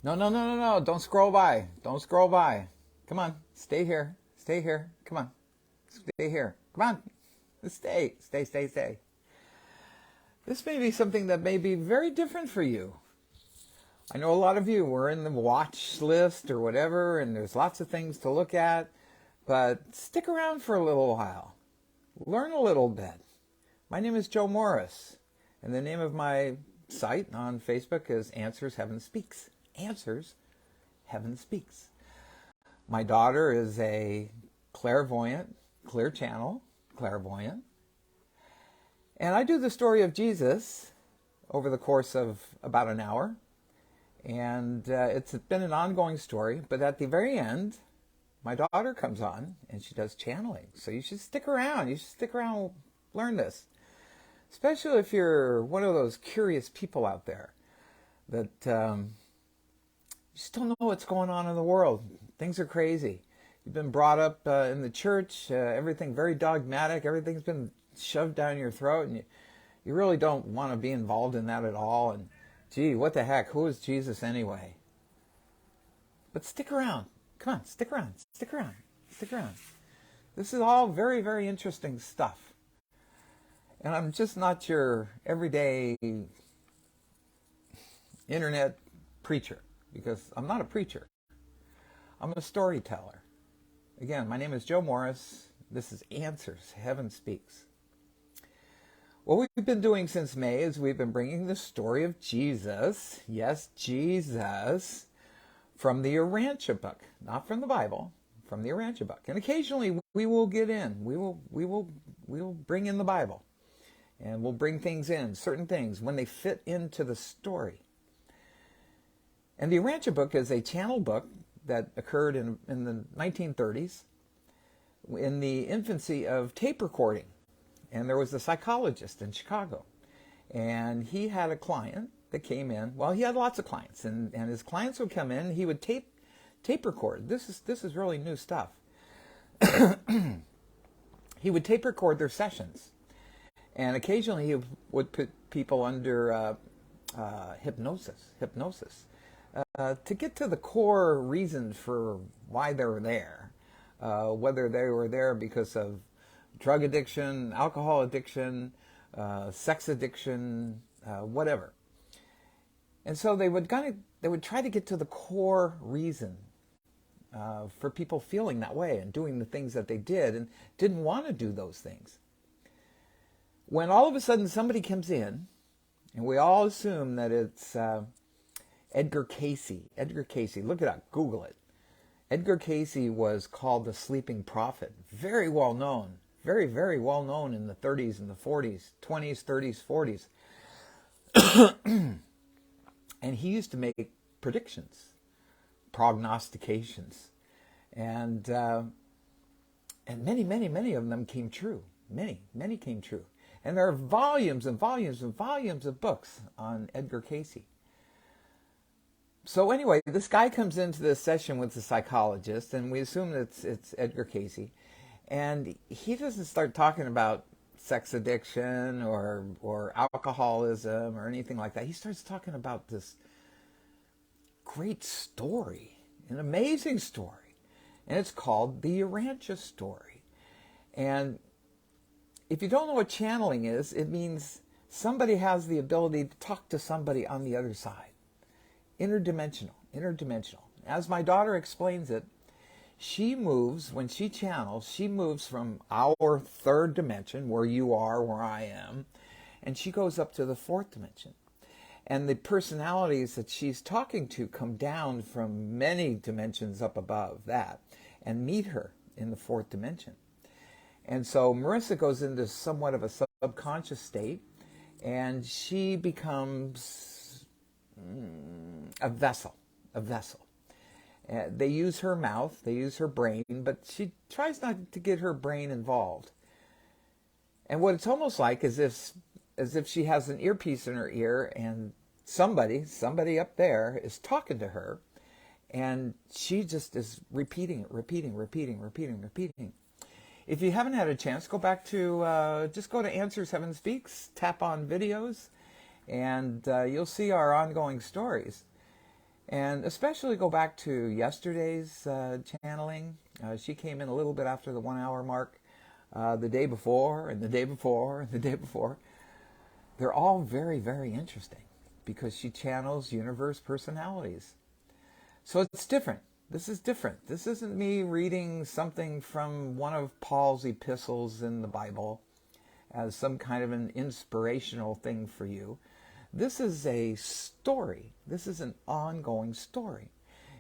No, no, no, no, no. Don't scroll by. Don't scroll by. Come on. Stay here. Stay here. Come on. Stay here. Come on. Stay. Stay, stay, stay. This may be something that may be very different for you. I know a lot of you were in the watch list or whatever, and there's lots of things to look at, but stick around for a little while. Learn a little bit. My name is Joe Morris, and the name of my site on Facebook is Answers Heaven Speaks. Answers Heaven Speaks. My daughter is a clairvoyant, clear channel, clairvoyant. And I do the story of Jesus over the course of about an hour. And it's been an ongoing story. But at the very end, my daughter comes on and she does channeling. So you should stick around. You should stick around and learn this. Especially if you're one of those curious people out there that just don't know what's going on in the world. Things are crazy. You've been brought up in the church, everything very dogmatic, everything's been shoved down your throat, and you really don't want to be involved in that at all. And gee, what the heck, who is Jesus anyway? But stick around. Come on, stick around, stick around, stick around. This is all very, very interesting stuff. And I'm just not your everyday internet preacher, because I'm not a preacher. I'm a storyteller. Again, my name is Joe Morris. This is Answers Heaven Speaks. What we've been doing since May is we've been bringing the story of Jesus, yes, Jesus, from the Urantia book, not from the Bible, from the Urantia book. And occasionally we will get in. We will bring in the Bible, and we'll bring things in, certain things, when they fit into the story. And the Urantia book is a channel book that occurred in the 1930s, in the infancy of tape recording. And there was a psychologist in Chicago, and he had a client that came in. Well, he had lots of clients, and his clients would come in. He would tape record. This is really new stuff. He would tape record their sessions, and occasionally he would put people under hypnosis to get to the core reason for why they were there, whether they were there because of drug addiction, alcohol addiction, sex addiction, whatever. And so they would try to get to the core reason for people feeling that way and doing the things that they did and didn't want to do those things. When all of a sudden somebody comes in, and we all assume that it's Edgar Cayce. Edgar Cayce, look it up, Google it. Edgar Cayce was called the Sleeping Prophet. Very well known. Very, very well known in the 30s and the 40s, 20s, 30s, 40s. And he used to make predictions, prognostications. And many, many, many of them came true. Many, many came true. And there are volumes and volumes and volumes of books on Edgar Cayce. So anyway, this guy comes into this session with the psychologist, and we assume that it's Edgar Cayce. And he doesn't start talking about sex addiction or alcoholism or anything like that. He starts talking about this great story, an amazing story. And it's called the Urantia story. And if you don't know what channeling is, it means somebody has the ability to talk to somebody on the other side. Interdimensional. As my daughter explains it, she moves, when she channels, she moves from our third dimension, where you are, where I am, and she goes up to the fourth dimension. And the personalities that she's talking to come down from many dimensions up above that and meet her in the fourth dimension. And so Marisa goes into somewhat of a subconscious state, and she becomes a vessel. They use her mouth, they use her brain, but she tries not to get her brain involved. And what it's almost like is as if she has an earpiece in her ear, and somebody up there is talking to her, and she just is repeating. If you haven't had a chance, go back to, just go to Answers Heaven Speaks, tap on videos, and you'll see our ongoing stories. And especially go back to yesterday's channeling. She came in a little bit after the 1 hour mark. The day before, and the day before, and the day before. They're all very, very interesting because she channels universe personalities. So it's different. This is different. This isn't me reading something from one of Paul's epistles in the Bible as some kind of an inspirational thing for you. This is a story. This is an ongoing story.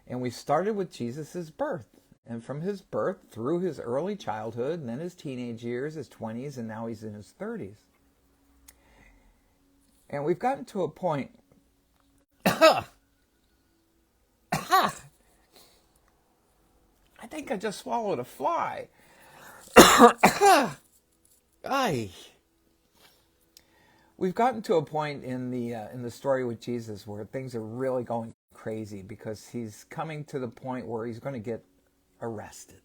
And we started with Jesus' birth. And from his birth through his early childhood, and then his teenage years, his 20s, and now he's in his 30s. And we've gotten to a point. I think I just swallowed a fly. Aye. We've gotten to a point in the story with Jesus where things are really going crazy because he's coming to the point where he's going to get arrested.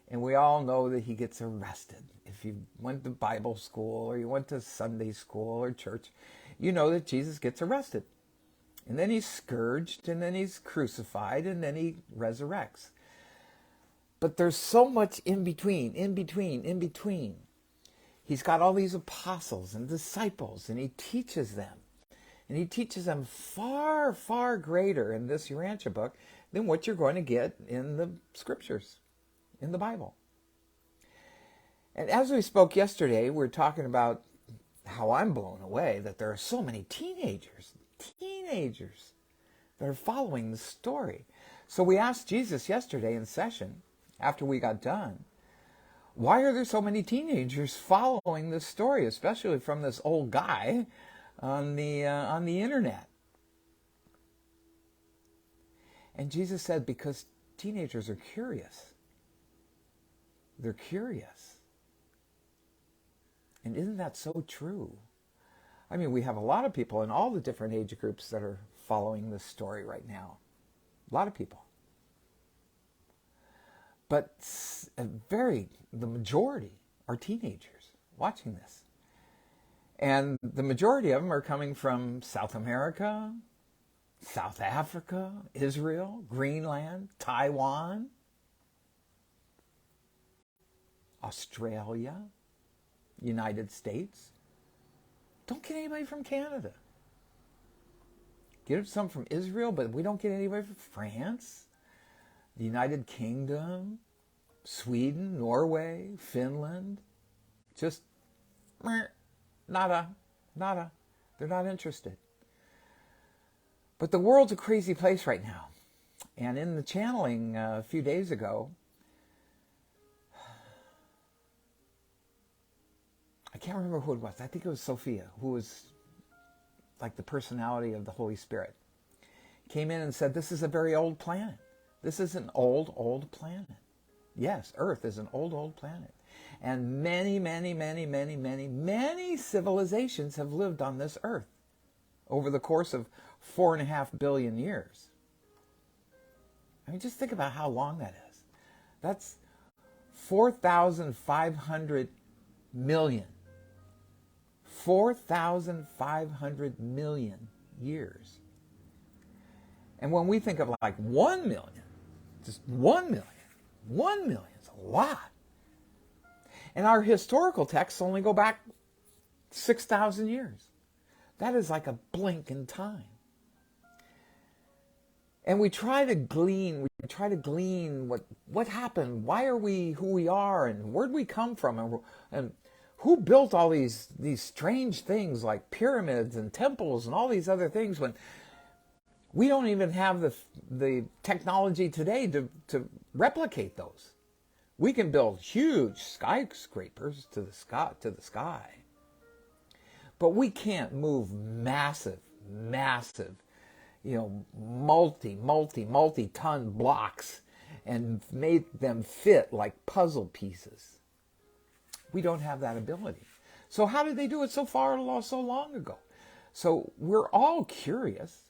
And we all know that he gets arrested. If you went to Bible school or you went to Sunday school or church, you know that Jesus gets arrested. And then he's scourged, and then he's crucified, and then he resurrects. But there's so much in between. He's got all these apostles and disciples, and he teaches them. And he teaches them far, far greater in this Urantia book than what you're going to get in the scriptures, in the Bible. And as we spoke yesterday, we were talking about how I'm blown away that there are so many teenagers that are following the story. So we asked Jesus yesterday in session, after we got done, why are there so many teenagers following this story, especially from this old guy on the internet? And Jesus said, because teenagers are curious. They're curious. And isn't that so true? I mean, we have a lot of people in all the different age groups that are following this story right now. A lot of people. But the majority are teenagers watching this. And the majority of them are coming from South America, South Africa, Israel, Greenland, Taiwan, Australia, United States. Don't get anybody from Canada. Get some from Israel, but we don't get anybody from France, the United Kingdom, Sweden, Norway, Finland. Just nada. They're not interested. But the world's a crazy place right now. And in the channeling a few days ago, I can't remember who it was. I think it was Sophia, who was like the personality of the Holy Spirit. Came in and said, this is a very old planet. This is an old planet. Yes, Earth is an old planet. And many civilizations have lived on this Earth over the course of 4.5 billion years. I mean, just think about how long that is. That's 4,500 million. 4,500 million years. And when we think of like 1 million, just 1 million, 1 million is a lot. And our historical texts only go back 6,000 years. That is like a blink in time. And we try to glean what happened, why are we who we are, and where'd we come from, and who built all these strange things like pyramids and temples and all these other things when we don't even have the technology today to replicate those. We can build huge skyscrapers to the sky. But we can't move massive, multi-ton blocks and make them fit like puzzle pieces. We don't have that ability. So how did they do it so long ago? So we're all curious.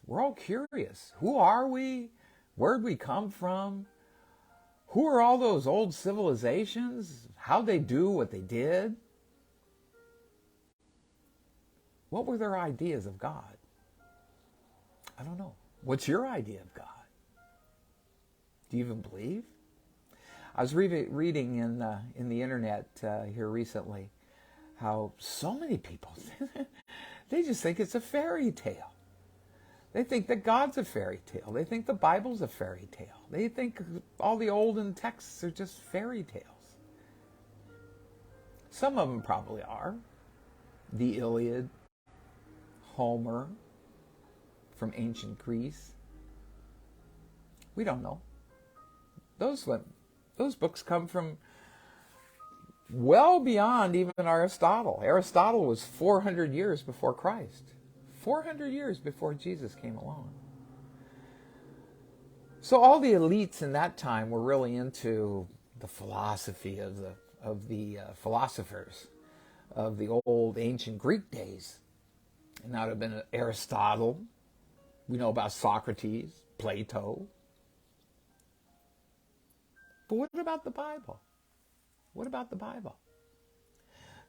Who are we? Where'd we come from? Who are all those old civilizations? How'd they do what they did? What were their ideas of God? I don't know. What's your idea of God? Do you even believe? I was reading in the internet here recently how so many people, they just think it's a fairy tale. They think that God's a fairy tale. They think the Bible's a fairy tale. They think all the olden texts are just fairy tales. Some of them probably are. The Iliad, Homer, from ancient Greece. We don't know. Those books come from well beyond even Aristotle. Aristotle was 400 years before Christ. 400 years before Jesus came along. So all the elites in that time were really into the philosophy of the philosophers of the old ancient Greek days. And that would have been Aristotle. We know about Socrates, Plato. But what about the Bible? What about the Bible?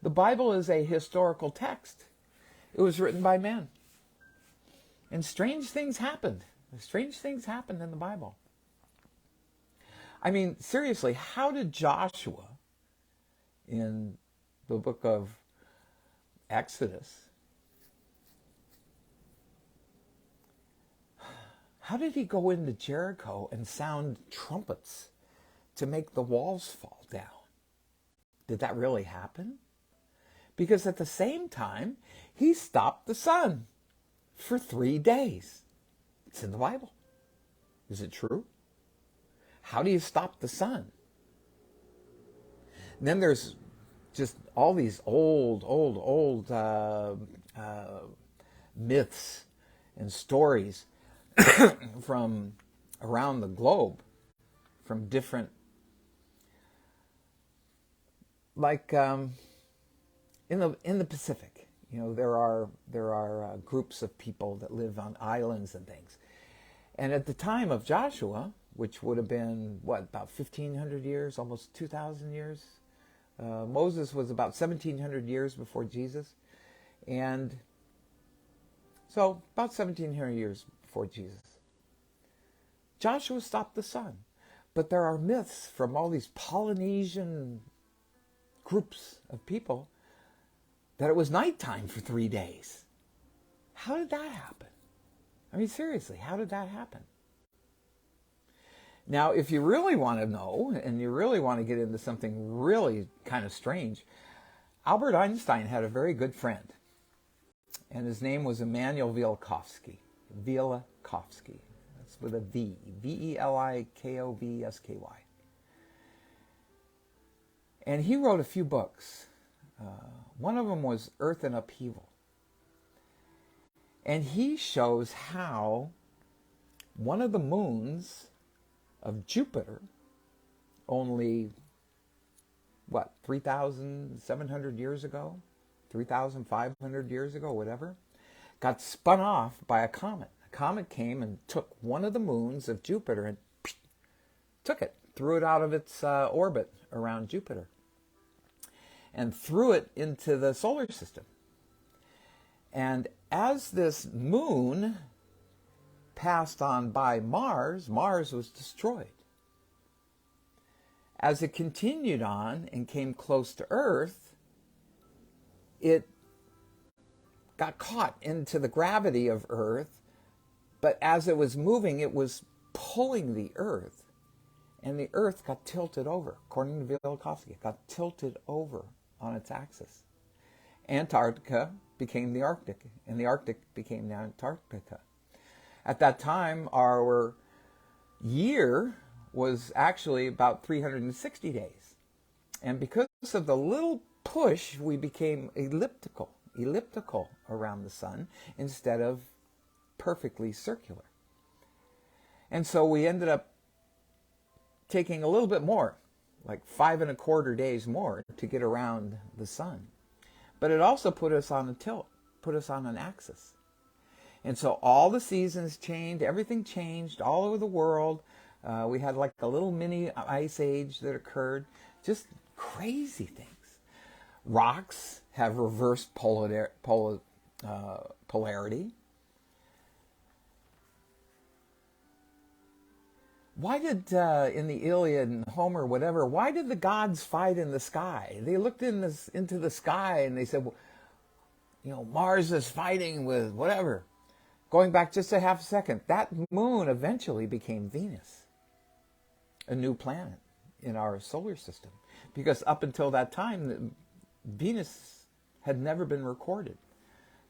The Bible is a historical text. It was written by men. And strange things happened. Strange things happened in the Bible. I mean, seriously, how did Joshua, in the book of Exodus, how did he go into Jericho and sound trumpets to make the walls fall down? Did that really happen? Because at the same time, he stopped the sun for 3 days. It's in the Bible. Is it true? How do you stop the sun? And then there's just all these old myths and stories from around the globe, from different, like in the Pacific. You know, there are groups of people that live on islands and things. And at the time of Joshua, which would have been, about 1,500 years, almost 2,000 years? Moses was about 1,700 years before Jesus. And so about 1,700 years before Jesus. Joshua stopped the sun. But there are myths from all these Polynesian groups of people that it was nighttime for 3 days. How did that happen? I mean, seriously, how did that happen? Now, if you really want to know, and you really want to get into something really kind of strange, Albert Einstein had a very good friend, and his name was Immanuel Velikovsky. Velikovsky. That's with a V. Velikovsky. And he wrote a few books. One of them was Earth in Upheaval. And he shows how one of the moons of Jupiter, only, 3,700 years ago? 3,500 years ago, whatever, got spun off by a comet. A comet came and took one of the moons of Jupiter and took it, threw it out of its orbit around Jupiter, and threw it into the solar system. And as this moon passed on by Mars, Mars was destroyed. As it continued on and came close to Earth, it got caught into the gravity of Earth, but as it was moving, it was pulling the Earth, and the Earth got tilted over. According to Velikovsky, it got tilted over on its axis. Antarctica became the Arctic, and the Arctic became the Antarctica. At that time, our year was actually about 360 days. And because of the little push, we became elliptical around the sun instead of perfectly circular. And so we ended up taking a little bit more, like 5¼ days more, to get around the sun. But it also put us on a tilt, put us on an axis. And so all the seasons changed, everything changed all over the world. We had like a little mini ice age that occurred, just crazy things. Rocks have reverse polarity. why did in the Iliad and Homer, whatever, why did the gods fight in the sky? They looked into the sky and they said, well, Mars is fighting with whatever. Going back just a half a second, that moon eventually became Venus, a new planet in our solar system. Because up until that time, Venus had never been recorded.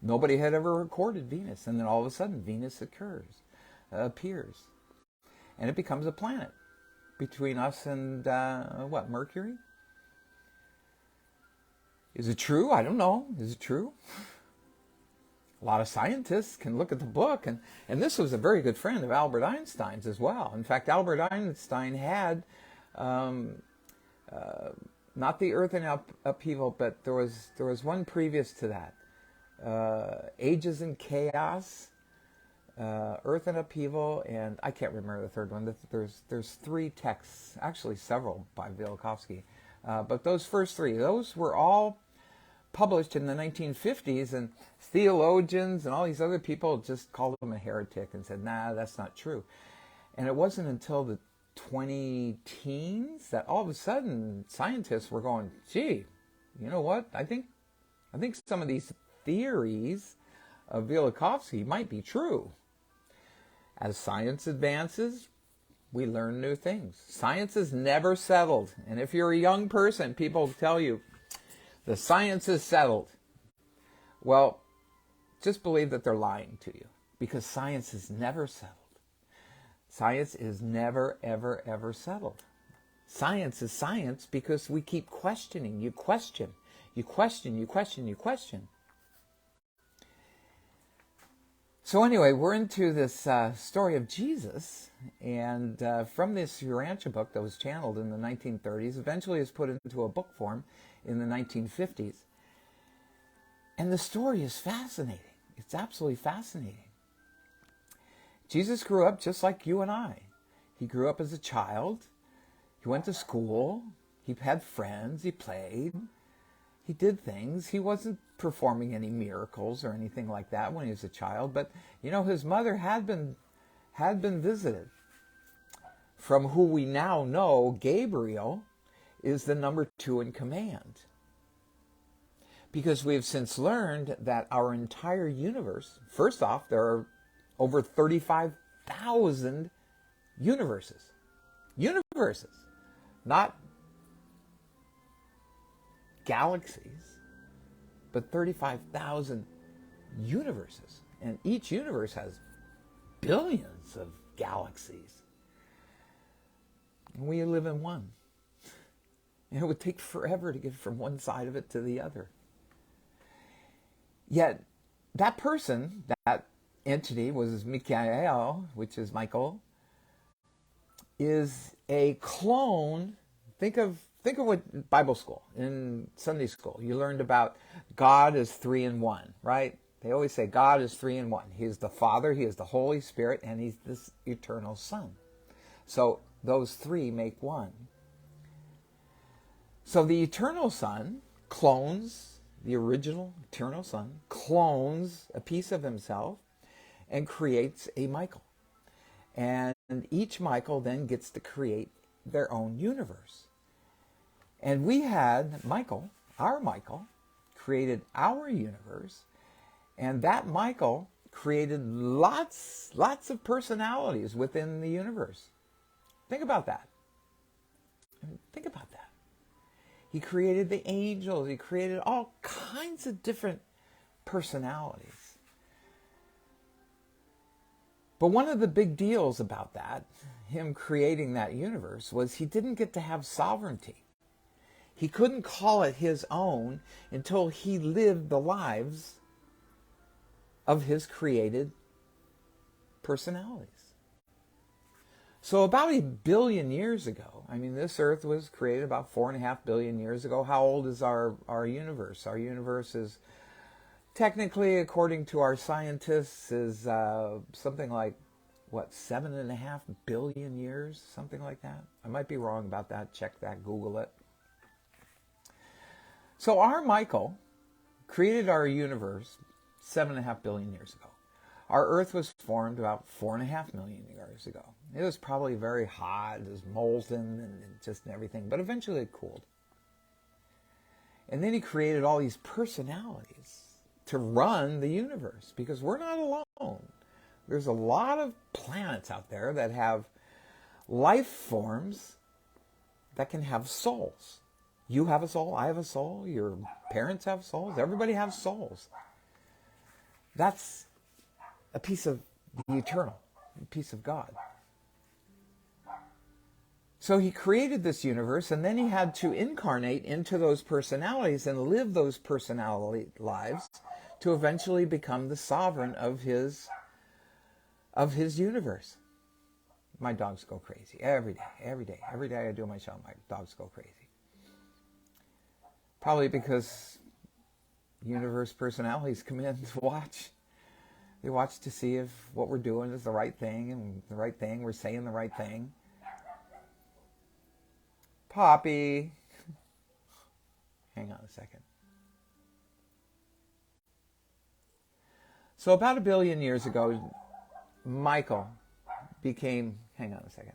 Nobody had ever recorded Venus. And then all of a sudden, Venus appears. And it becomes a planet between us and, Mercury? Is it true? I don't know. Is it true? A lot of scientists can look at the book, and this was a very good friend of Albert Einstein's as well. In fact, Albert Einstein had not the Earth in upheaval, but there was one previous to that. Ages in Chaos, Earth in Upheaval, and I can't remember the third one. There's three texts, actually several by Velikovsky. But those first three, those were all published in the 1950s, and theologians and all these other people just called him a heretic and said, nah, that's not true. And it wasn't until the 20-teens that all of a sudden scientists were going, gee, you know what? I think some of these theories of Velikovsky might be true. As science advances, we learn new things. Science is never settled. And if you're a young person, people tell you, the science is settled. Well, just believe that they're lying to you, because science is never settled. Science is never, ever, ever settled. Science is science because we keep questioning. You question, you question, you question, you question. So anyway, we're into this story of Jesus, and from this Urantia book that was channeled in the 1930s, eventually is put into a book form in the 1950s. And the story is fascinating. It's absolutely fascinating. Jesus grew up just like you and I. He grew up as a child. He went to school. He had friends. He played. He did things. He wasn't performing any miracles or anything like that when he was a child. But, his mother had been visited. From who we now know, Gabriel is the number 2 in command. Because we have since learned that our entire universe, first off, there are over 35,000 universes. Universes, not galaxies, but 35,000 universes. And each universe has billions of galaxies. And we live in one. And it would take forever to get from one side of it to the other. Yet, that person, that entity was Michael, which is Michael, is a clone. Think of what Bible school, in Sunday school, you learned about God is 3 in 1, right? They always say God is 3 in 1. He is the Father, He is the Holy Spirit, and He's this eternal Son. So those three make one. So the eternal Son clones, the original eternal Son, clones a piece of himself and creates a Michael. And each Michael then gets to create their own universe. And we had Michael, our Michael, created our universe, and that Michael created lots of personalities within the universe. Think about that. Think about that. He created the angels. He created all kinds of different personalities. But one of the big deals about that, him creating that universe, was he didn't get to have sovereignty. He couldn't call it his own until he lived the lives of his created personalities. So about 1 billion years ago, this earth was created about 4.5 billion years ago. How old is our universe? Our universe is technically, according to our scientists, is something like, 7.5 billion years? Something like that. I might be wrong about that. Check that. Google it. So our Michael created our universe 7.5 billion years ago. Our Earth was formed about 4.5 million years ago. It was probably very hot, it was molten and just everything, but eventually it cooled. And then he created all these personalities to run the universe, because we're not alone. There's a lot of planets out there that have life forms that can have souls. You have a soul, I have a soul, your parents have souls, everybody has souls. That's a piece of the eternal, a piece of God. So he created this universe, and then he had to incarnate into those personalities and live those personality lives to eventually become the sovereign of his universe. My dogs go crazy every day I do my show, my dogs go crazy. Probably because universe personalities come in to watch. They watch to see if what we're doing is the right thing, and the right thing, we're saying the right thing. Poppy. Hang on a second. So about 1 billion years ago, Michael became... Hang on a second.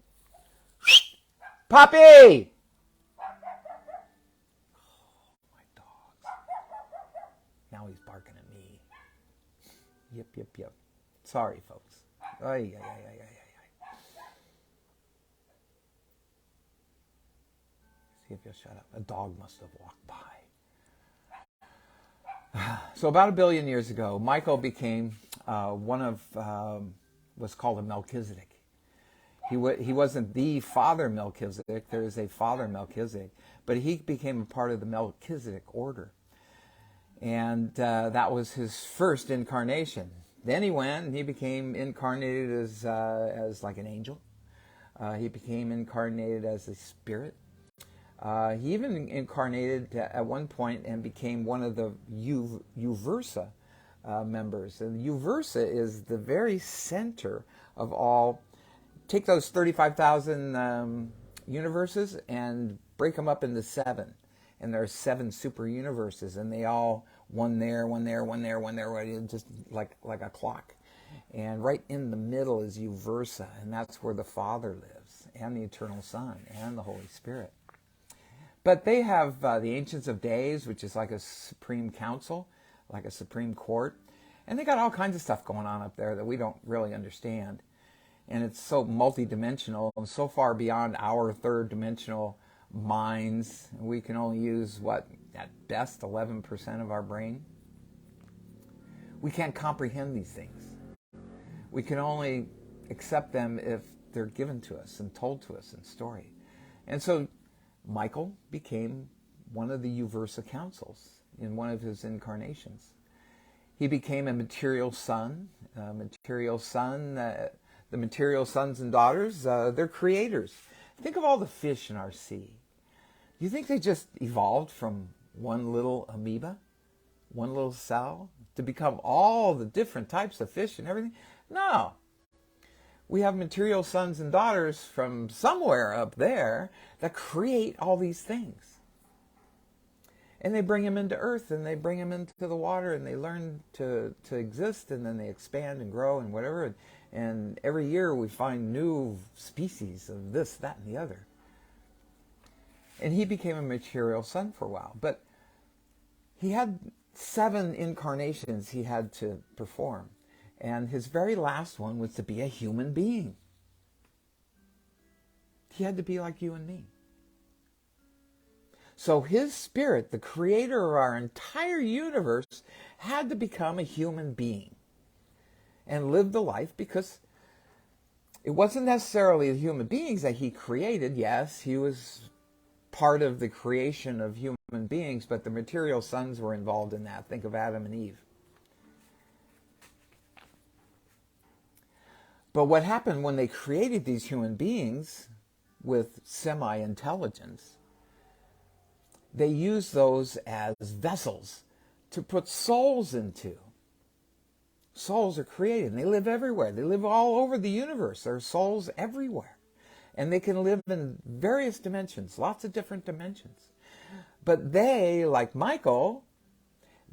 Poppy! My dogs. Now he's barking at me. Yep. Sorry, folks. Ay. See if you'll shut up. A dog must have walked by. So about 1 billion years ago, Michael became one of what's called a Melchizedek. He wasn't the father Melchizedek. There is a father Melchizedek, but he became a part of the Melchizedek order, and that was his first incarnation. Then he went and he became incarnated as like an angel. He became incarnated as a spirit. He even incarnated at one point and became one of the Uversa members. And Uversa is the very center of all. Take those 35,000 universes and break them up into 7. And there are 7 super universes, and they all one there, just like a clock. And right in the middle is Uversa, and that's where the Father lives, and the Eternal Son, and the Holy Spirit. But they have the Ancients of Days, which is like a supreme council, like a supreme court. And they got all kinds of stuff going on up there that we don't really understand. And it's so multidimensional and so far beyond our third-dimensional minds. We can only use, at best, 11% of our brain. We can't comprehend these things. We can only accept them if they're given to us and told to us in story. And so Michael became one of the Uversa councils in one of his incarnations. He became a material son. The material sons and daughters, they're creators. Think of all the fish in our sea. Do you think they just evolved from one little amoeba, one little cell, to become all the different types of fish and everything? No. We have material sons and daughters from somewhere up there that create all these things. And they bring them into earth, and they bring them into the water, and they learn to exist, and then they expand and grow and whatever. And every year we find new species of this, that, and the other. And he became a material son for a while. But he had 7 incarnations he had to perform. And his very last one was to be a human being. He had to be like you and me. So his spirit, the creator of our entire universe, had to become a human being and live the life, because it wasn't necessarily the human beings that he created. Yes, he was part of the creation of human beings, but the material sons were involved in that. Think of Adam and Eve. But what happened when they created these human beings with semi-intelligence, they used those as vessels to put souls into. Souls are created, and they live everywhere. They live all over the universe. There are souls everywhere. And they can live in various dimensions, lots of different dimensions. But they, like Michael,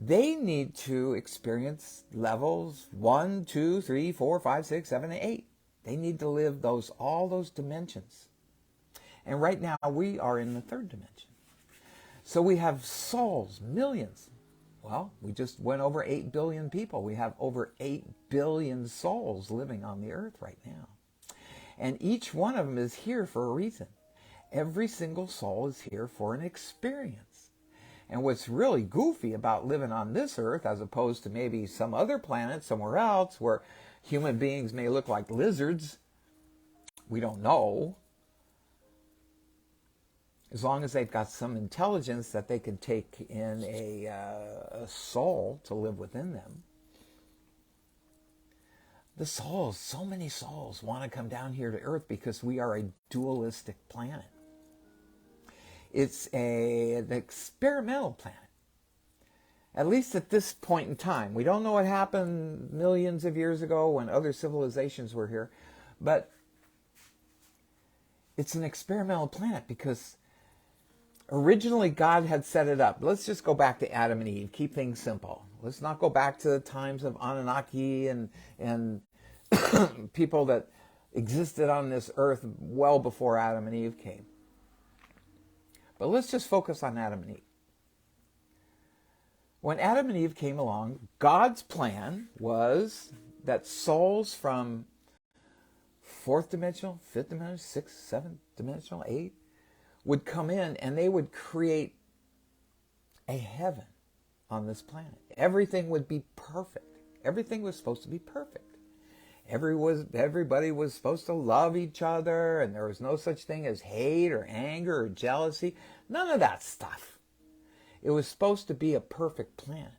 they need to experience levels 1, 2, 3, 4, 5, 6, 7, and 8. They need to live all those dimensions. And right now we are in the third dimension. So we have souls, millions. Well, we just went over 8 billion people. We have over 8 billion souls living on the earth right now. And each one of them is here for a reason. Every single soul is here for an experience. And what's really goofy about living on this earth as opposed to maybe some other planet somewhere else where human beings may look like lizards, we don't know. As long as they've got some intelligence that they can take in a soul to live within them. The souls, so many souls want to come down here to Earth because we are a dualistic planet. It's an experimental planet. At least at this point in time. We don't know what happened millions of years ago when other civilizations were here. But it's an experimental planet because originally God had set it up. Let's just go back to Adam and Eve. Keep things simple. Let's not go back to the times of Anunnaki and people that existed on this earth well before Adam and Eve came. But let's just focus on Adam and Eve. When Adam and Eve came along, God's plan was that souls from fourth dimensional, fifth dimensional, sixth, seventh dimensional, eighth, would come in and they would create a heaven on this planet. Everything would be perfect. Everything was supposed to be perfect. Everybody was supposed to love each other, and there was no such thing as hate or anger or jealousy. None of that stuff. It was supposed to be a perfect planet.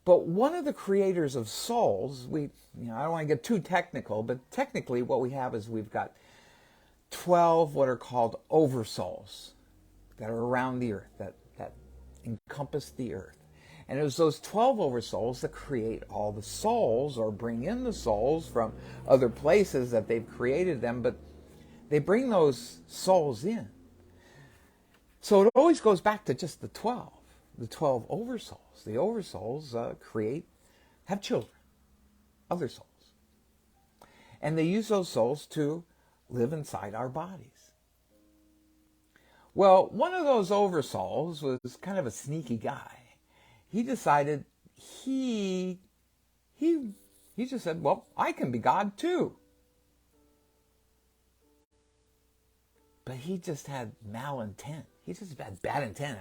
But one of the creators of souls, I don't want to get too technical, but technically what we have is we've got 12 what are called oversouls that are around the earth, that encompass the earth. And it was those 12 oversouls that create all the souls or bring in the souls from other places that they've created them, but they bring those souls in. So it always goes back to just the 12 oversouls. The oversouls have children, other souls. And they use those souls to live inside our bodies. Well, one of those oversouls was kind of a sneaky guy. He decided he just said, well, I can be God too. But he just had malintent. He just had bad intent.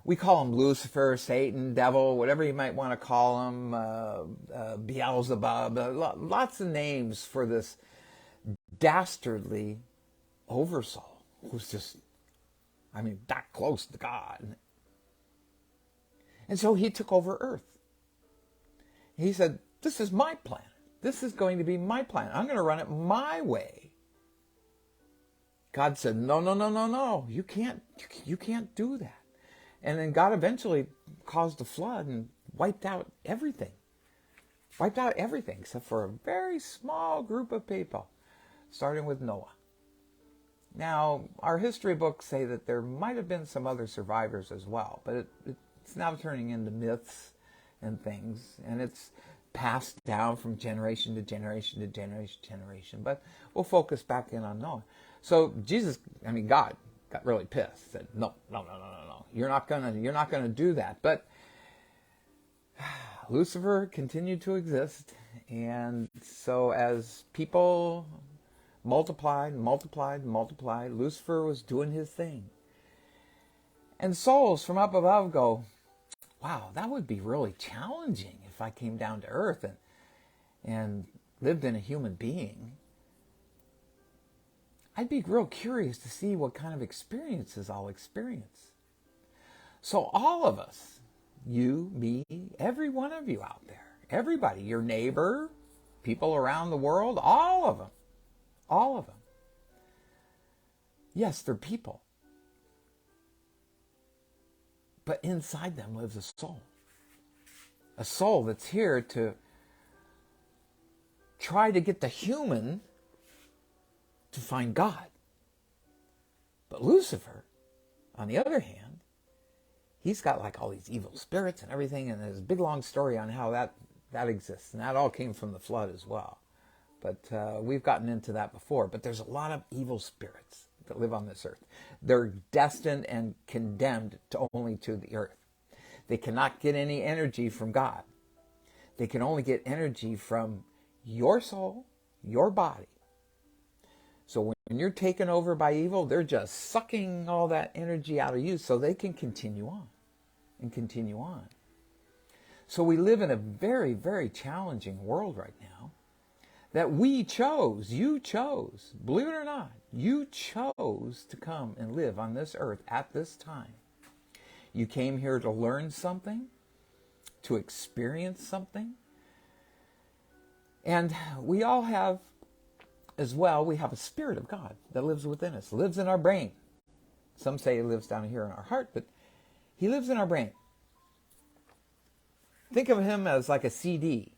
We call him Lucifer, Satan, devil, whatever you might want to call him, Beelzebub, lots of names for this dastardly oversoul who's just, that close to God. And so he took over Earth. He said, this is my planet. This is going to be my planet. I'm going to run it my way. God said, no. You can't do that. And then God eventually caused a flood and wiped out everything. Wiped out everything except for a very small group of people, starting with Noah. Now, our history books say that there might have been some other survivors as well, but it's now turning into myths and things, and it's passed down from generation to generation to generation to generation. But we'll focus back in on Noah. So God got really pissed. Said, no. You're not gonna do that. But Lucifer continued to exist, and so as people multiplied, Lucifer was doing his thing. And souls from up above go, wow, that would be really challenging if I came down to earth and lived in a human being. I'd be real curious to see what kind of experiences I'll experience. So all of us, you, me, every one of you out there, everybody, your neighbor, people around the world, all of them. Yes, they're people. But inside them lives a soul. A soul that's here to try to get the human to find God. But Lucifer, On the other hand, he's got like all these evil spirits and everything, and there's a big long story on how that exists, and that all came from the flood as well. But we've gotten into that before. But there's a lot of evil spirits that live on this earth. They're destined and condemned to only to the earth. They cannot get any energy from God. They can only get energy from your soul, your body. So when you're taken over by evil, they're just sucking all that energy out of you so they can continue on and continue on. So we live in a very, very challenging world right now that we chose, you chose, believe it or not, you chose to come and live on this earth at this time. You came here to learn something, to experience something. And we all have, as well, we have a spirit of God that lives within us, lives in our brain. Some say he lives down here in our heart, but he lives in our brain. Think of him as like a CD.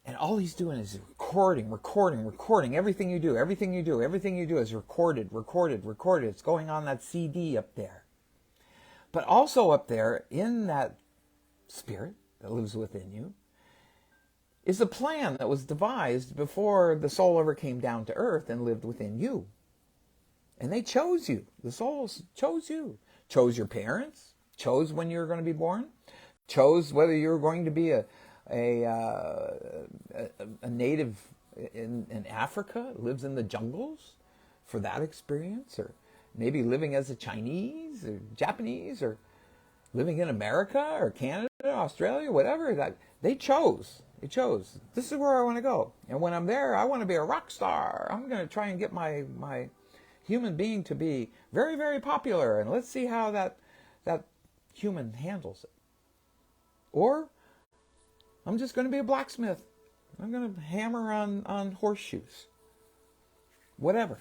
And all he's doing is recording. Everything you do is recorded. It's going on that CD up there. But also up there, in that spirit that lives within you, is a plan that was devised before the soul ever came down to earth and lived within you. And they chose you. The souls chose you. Chose your parents. Chose when you were going to be born. Chose whether you were going to be a native in Africa, lives in the jungles for that experience, or maybe living as a Chinese or Japanese, or living in America or Canada, Australia, whatever. They chose. They chose. This is where I want to go. And when I'm there, I want to be a rock star. I'm going to try and get my human being to be very, very popular. And let's see how that human handles it. Or I'm just going to be a blacksmith. I'm going to hammer on horseshoes. Whatever.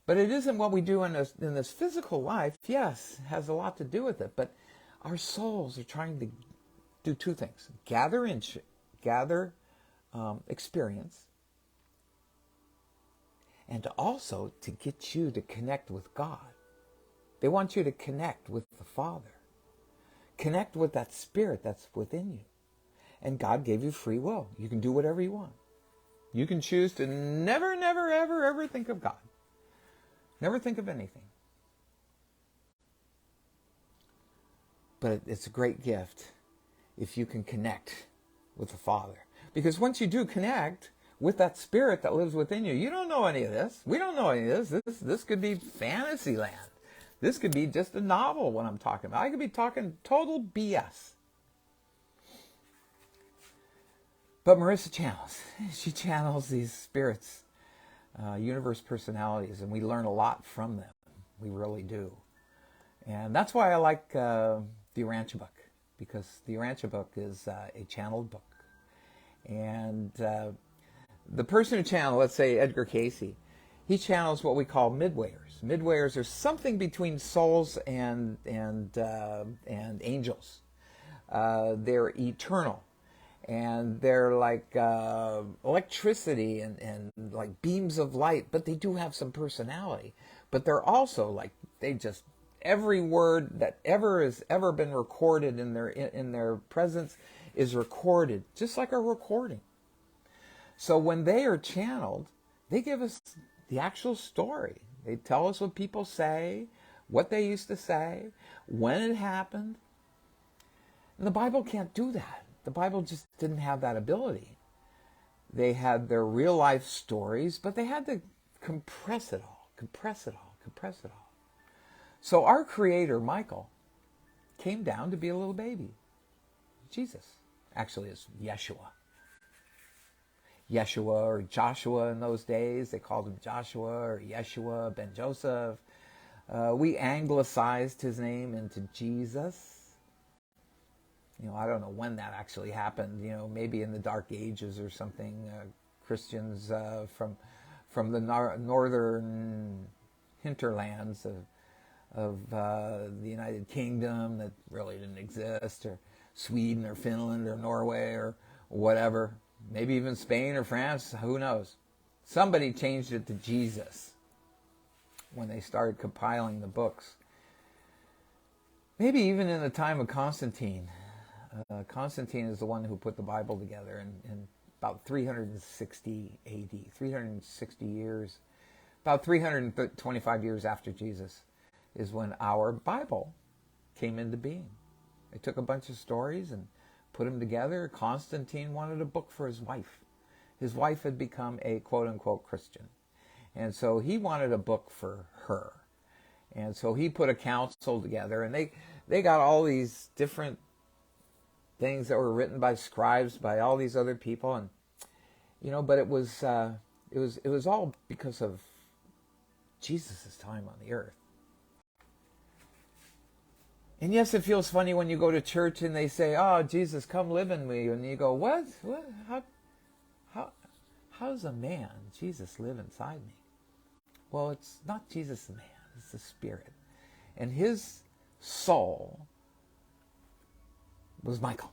But it isn't what we do in this physical life. Yes, it has a lot to do with it. But our souls are trying to do two things. Gather experience. And also to get you to connect with God. They want you to connect with the Father. Connect with that spirit that's within you. And God gave you free will. You can do whatever you want. You can choose to never, never, ever, ever think of God. Never think of anything. But it's a great gift if you can connect with the Father. Because once you do connect with that spirit that lives within you, you don't know any of this. We don't know any of this. This could be fantasy land. This could be just a novel, what I'm talking about. I could be talking total BS. But Marisa channels. She channels these spirits, universe personalities, and we learn a lot from them. We really do. And that's why I like the Urantia book, because the Urantia book is a channeled book. And the person who channeled, let's say Edgar Casey, he channels what we call midwayers. Midwayers are something between souls and angels. They're eternal. And they're like electricity and like beams of light, but they do have some personality. But they're also like, every word that has ever been recorded in their presence is recorded, just like a recording. So when they are channeled, they give us the actual story. They tell us what people say, what they used to say, when it happened. And the Bible can't do that. The Bible just didn't have that ability. They had their real life stories, but they had to compress it all. So our Creator, Michael, came down to be a little baby. Jesus. Actually, it's Yeshua. Yeshua or Joshua in those days. They called him Joshua or Yeshua, Ben Joseph. We anglicized his name into Jesus. I don't know when that actually happened. Maybe in the Dark Ages or something. Christians from the northern hinterlands of the United Kingdom that really didn't exist, or Sweden or Finland or Norway or whatever. Maybe even Spain or France. Who knows? Somebody changed it to Jesus. when they started compiling the books. Maybe even in the time of Constantine. Constantine is the one who put the Bible together in about 360 AD, 360 years, about 325 years after Jesus is when our Bible came into being. They took a bunch of stories and put them together. Constantine wanted a book for his wife. His wife had become a quote-unquote Christian. And so he wanted a book for her. And so he put a council together, and they got all these different things that were written by scribes, by all these other people, and but it was all because of Jesus' time on the earth. And yes, it feels funny when you go to church and they say, "Oh, Jesus, come live in me," and you go, "What? What? How does a man, Jesus, live inside me?" Well, it's not Jesus the man, it's the Spirit. And his soul was Michael,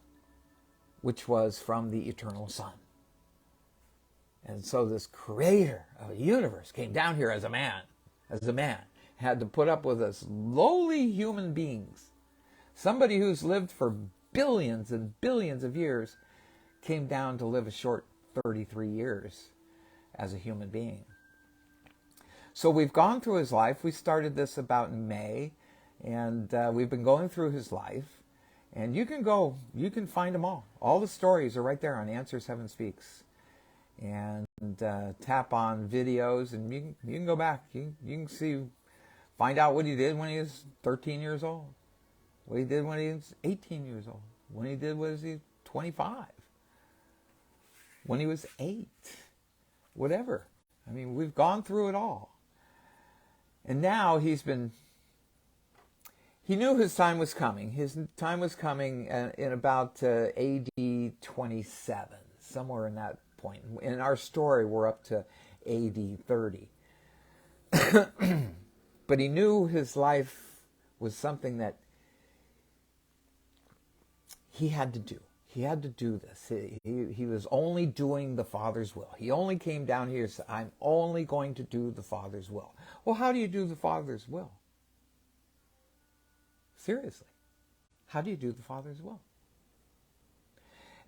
which was from the eternal Son. And so this creator of a universe came down here as a man, had to put up with us lowly human beings. Somebody who's lived for billions and billions of years came down to live a short 33 years as a human being. So we've gone through his life. We started this about in May, and we've been going through his life. And you can find them all. All the stories are right there on Answers Heaven Speaks. And tap on videos, and you can go back. You can find out what he did when he was 13 years old. What he did when he was 18 years old. When he did was he 25. When he was 8. Whatever. I mean, we've gone through it all. And now he knew his time was coming. His time was coming in about AD 27, somewhere in that point. In our story, we're up to AD 30. But he knew his life was something that he had to do. He had to do this. He was only doing the Father's will. He only came down here and said, "I'm only going to do the Father's will." Well, how do you do the Father's will? Seriously. How do you do the Father's will?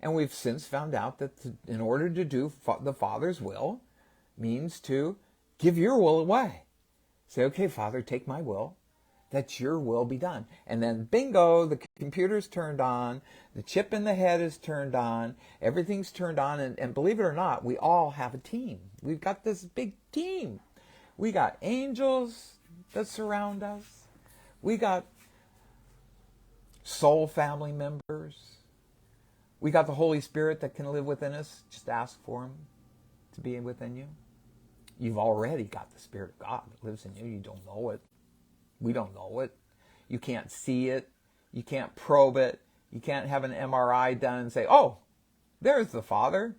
And we've since found out that in order to do the Father's will means to give your will away. Say, "Okay, Father, take my will, that your will be done." And then bingo, the computer's turned on, the chip in the head is turned on, everything's turned on, and believe it or not, we all have a team. We've got this big team. We got angels that surround us. We got soul family members. We got the Holy Spirit that can live within us. Just ask for him to be within you. You've already got the Spirit of God that lives in you. You don't know it. We don't know it. You can't see it. You can't probe it. You can't have an MRI done and say, "Oh, there's the Father.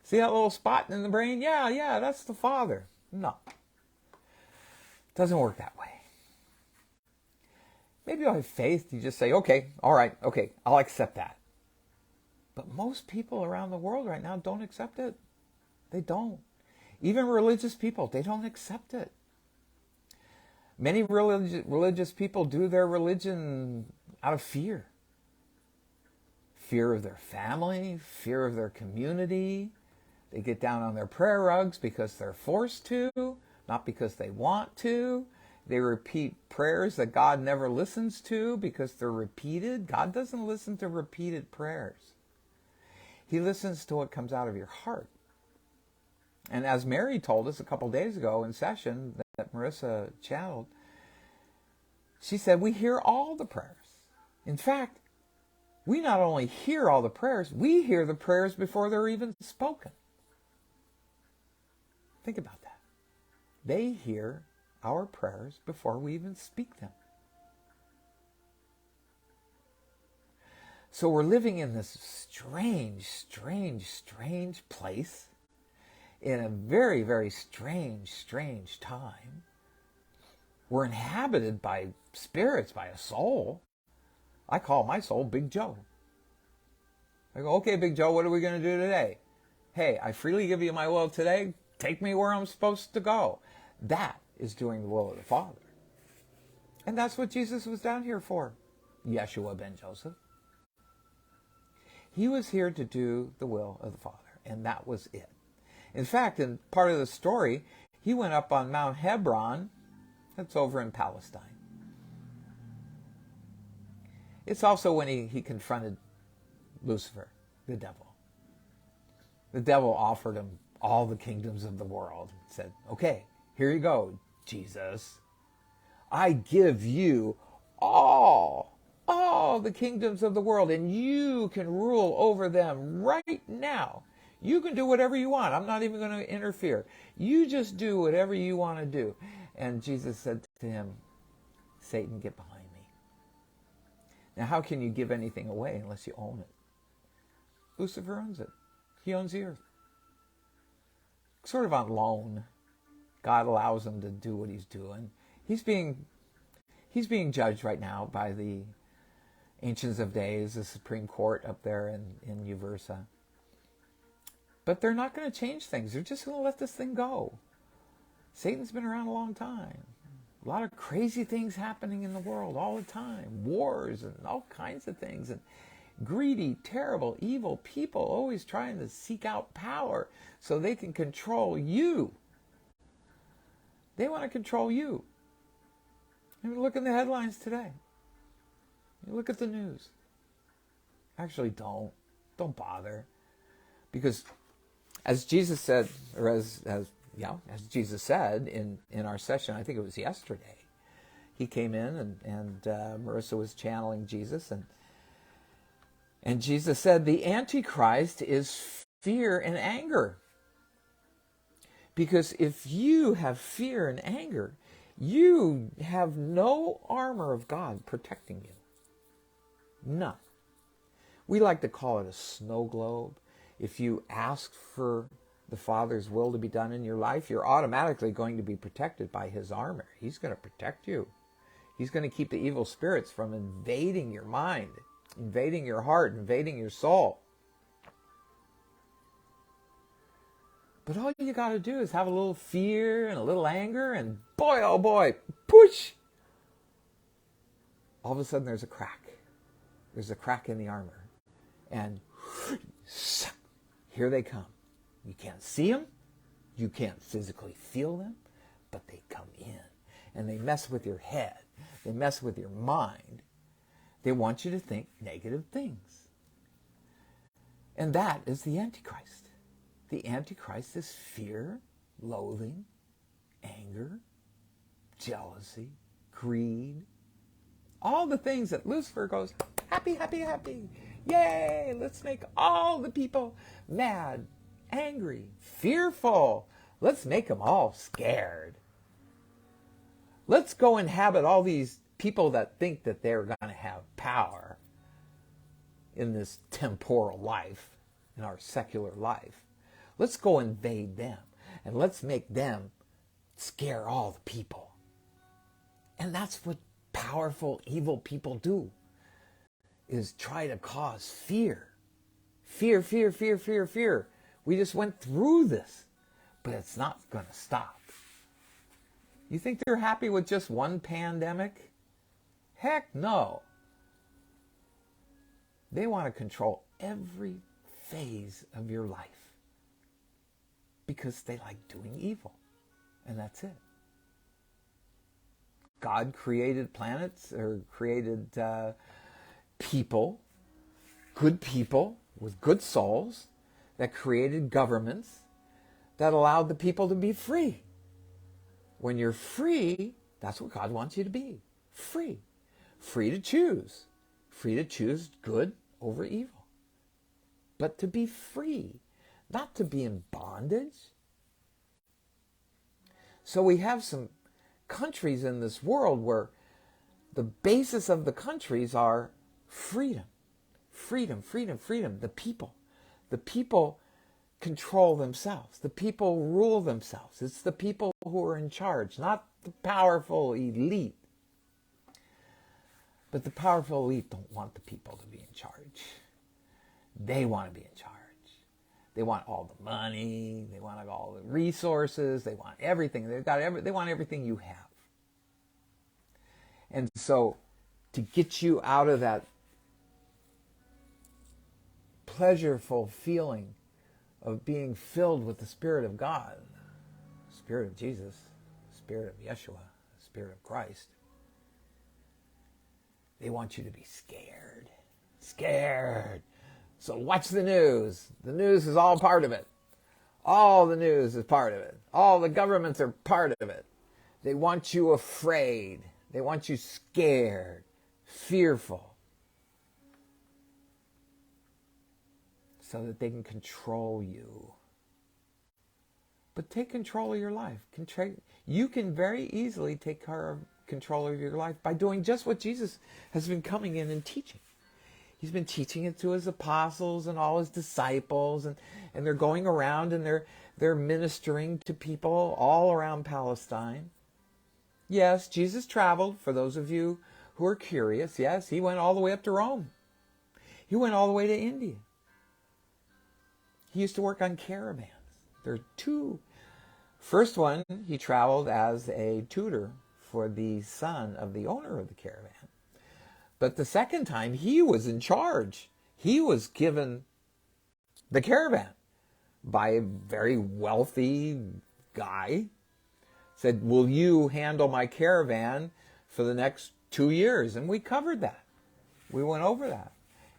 See that little spot in the brain? Yeah, that's the Father." No. It doesn't work that way. Maybe you have faith. You just say, "Okay, all right, okay, I'll accept that." But most people around the world right now don't accept it. They don't. Even religious people, they don't accept it. Many religious people do their religion out of fear. Fear of their family, fear of their community. They get down on their prayer rugs because they're forced to, not because they want to. They repeat prayers that God never listens to because they're repeated. God doesn't listen to repeated prayers. He listens to what comes out of your heart. And as Mary told us a couple days ago in session that Marisa channeled, she said, we hear all the prayers. In fact, we not only hear all the prayers, we hear the prayers before they're even spoken. Think about that. They hear our prayers before we even speak them. So we're living in this strange place in a very, very strange time. We're inhabited by spirits, by a soul. I call my soul Big Joe. I go, "Okay, Big Joe, what are we going to do today? Hey, I freely give you my will today. Take me where I'm supposed to go." That is doing the will of the Father. And that's what Jesus was down here for, Yeshua ben Joseph. He was here to do the will of the Father, and that was it. In fact, in part of the story, he went up on Mount Hebron. That's over in Palestine. It's also when he confronted Lucifer, the devil. The devil offered him all the kingdoms of the world. Said, okay, here you go, Jesus. I give you all the kingdoms of the world, and you can rule over them right now. You can do whatever you want. I'm not even going to interfere. You just do whatever you want to do. And Jesus said to him, Satan, get behind me. Now, how can you give anything away unless you own it? Lucifer owns it. He owns the earth. Sort of on loan. God allows him to do what he's doing. He's being judged right now by the Ancients of Days, the Supreme Court up there in Uversa. But they're not going to change things. They're just going to let this thing go. Satan's been around a long time. A lot of crazy things happening in the world all the time. Wars and all kinds of things. And greedy, terrible, evil people always trying to seek out power so they can control you. They want to control you. You look in the headlines today. You look at the news. Actually, don't bother, because as Jesus said, or as Jesus said in our session, I think it was yesterday, he came in and Marisa was channeling Jesus, and Jesus said the Antichrist is fear and anger. Because if you have fear and anger, you have no armor of God protecting you. None. We like to call it a snow globe. If you ask for the Father's will to be done in your life, you're automatically going to be protected by his armor. He's going to protect you. He's going to keep the evil spirits from invading your mind, invading your heart, invading your soul. But all you got to do is have a little fear and a little anger, and boy, oh boy, push! All of a sudden there's a crack. There's a crack in the armor. And here they come. You can't see them. You can't physically feel them. But they come in. And they mess with your head. They mess with your mind. They want you to think negative things. And that is the Antichrist. The Antichrist is fear, loathing, anger, jealousy, greed. All the things that Lucifer goes, happy, happy, happy. Yay, let's make all the people mad, angry, fearful. Let's make them all scared. Let's go inhabit all these people that think that they're going to have power in this temporal life, in our secular life. Let's go invade them, and let's make them scare all the people. And that's what powerful, evil people do, is try to cause fear. Fear, fear, fear, fear, fear. We just went through this, but it's not going to stop. You think they're happy with just one pandemic? Heck no. They want to control every phase of your life because they like doing evil, and that's it. God created planets, or created people, good people with good souls, that created governments that allowed the people to be free. When you're free, that's what God wants you to be. Free. Free to choose. Free to choose good over evil. But to be free, not to be in bondage. So we have some countries in this world where the basis of the countries are freedom. Freedom, freedom, freedom. The people. The people control themselves. The people rule themselves. It's the people who are in charge, not the powerful elite. But the powerful elite don't want the people to be in charge. They want to be in charge. They want all the money. They want all the resources. They want everything. They want everything you have. And so to get you out of that pleasureful feeling of being filled with the Spirit of God, Spirit of Jesus, Spirit of Yeshua, Spirit of Christ, they want you to be scared. Scared. So watch the news. The news is all part of it. All the news is part of it. All the governments are part of it. They want you afraid. They want you scared, fearful, so that they can control you. But take control of your life. You can very easily take control of your life by doing just what Jesus has been coming in and teaching. He's been teaching it to his apostles and all his disciples, and they're going around and they're ministering to people all around Palestine. Yes, Jesus traveled, for those of you who are curious. Yes, he went all the way up to Rome. He went all the way to India. He used to work on caravans. There are two. First one, he traveled as a tutor for the son of the owner of the caravan. But the second time, he was in charge. He was given the caravan by a very wealthy guy. Said, will you handle my caravan for the next 2 years? And we covered that. We went over that.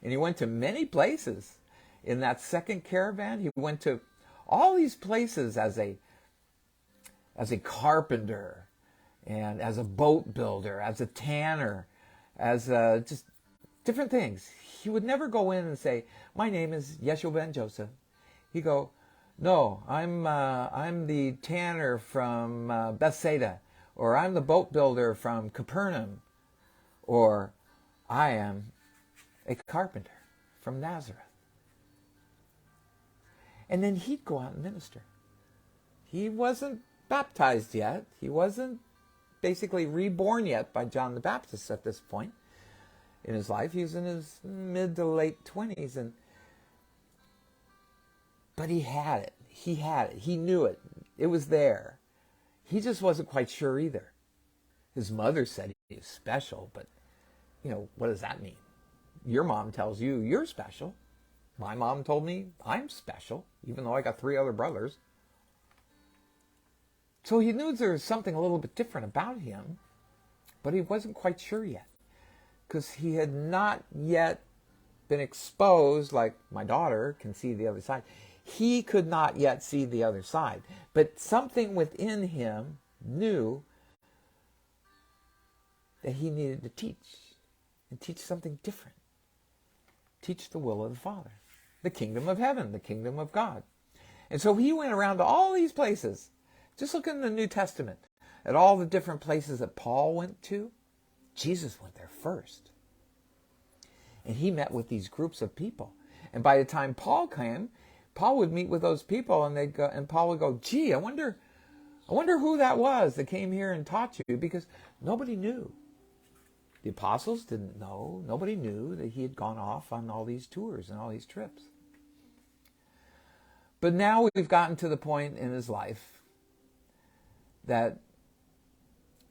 And he went to many places. In that second caravan, he went to all these places as a carpenter, and as a boat builder, as a tanner, as just different things. He would never go in and say, my name is Yeshua ben Joseph. He'd go, no, I'm the tanner from Bethsaida, or I'm the boat builder from Capernaum, or I am a carpenter from Nazareth. And then he'd go out and minister. He wasn't baptized yet. He wasn't basically reborn yet by John the Baptist at this point in his life. He was in his mid to late 20s, but he had it. He had it. He knew it. It was there. He just wasn't quite sure either. His mother said he was special, but what does that mean? Your mom tells you you're special. My mom told me I'm special, even though I got 3 other brothers. So he knew there was something a little bit different about him, but he wasn't quite sure yet, because he had not yet been exposed like my daughter can see the other side. He could not yet see the other side, but something within him knew that he needed to teach, and teach something different. Teach the will of the Father, the kingdom of heaven, the kingdom of God. And so he went around to all these places. Just look in the New Testament at all the different places that Paul went to. Jesus went there first. And he met with these groups of people. And by the time Paul came, Paul would meet with those people, and Paul would go, gee, I wonder who that was that came here and taught you, because nobody knew. The apostles didn't know. Nobody knew that he had gone off on all these tours and all these trips. But now we've gotten to the point in his life that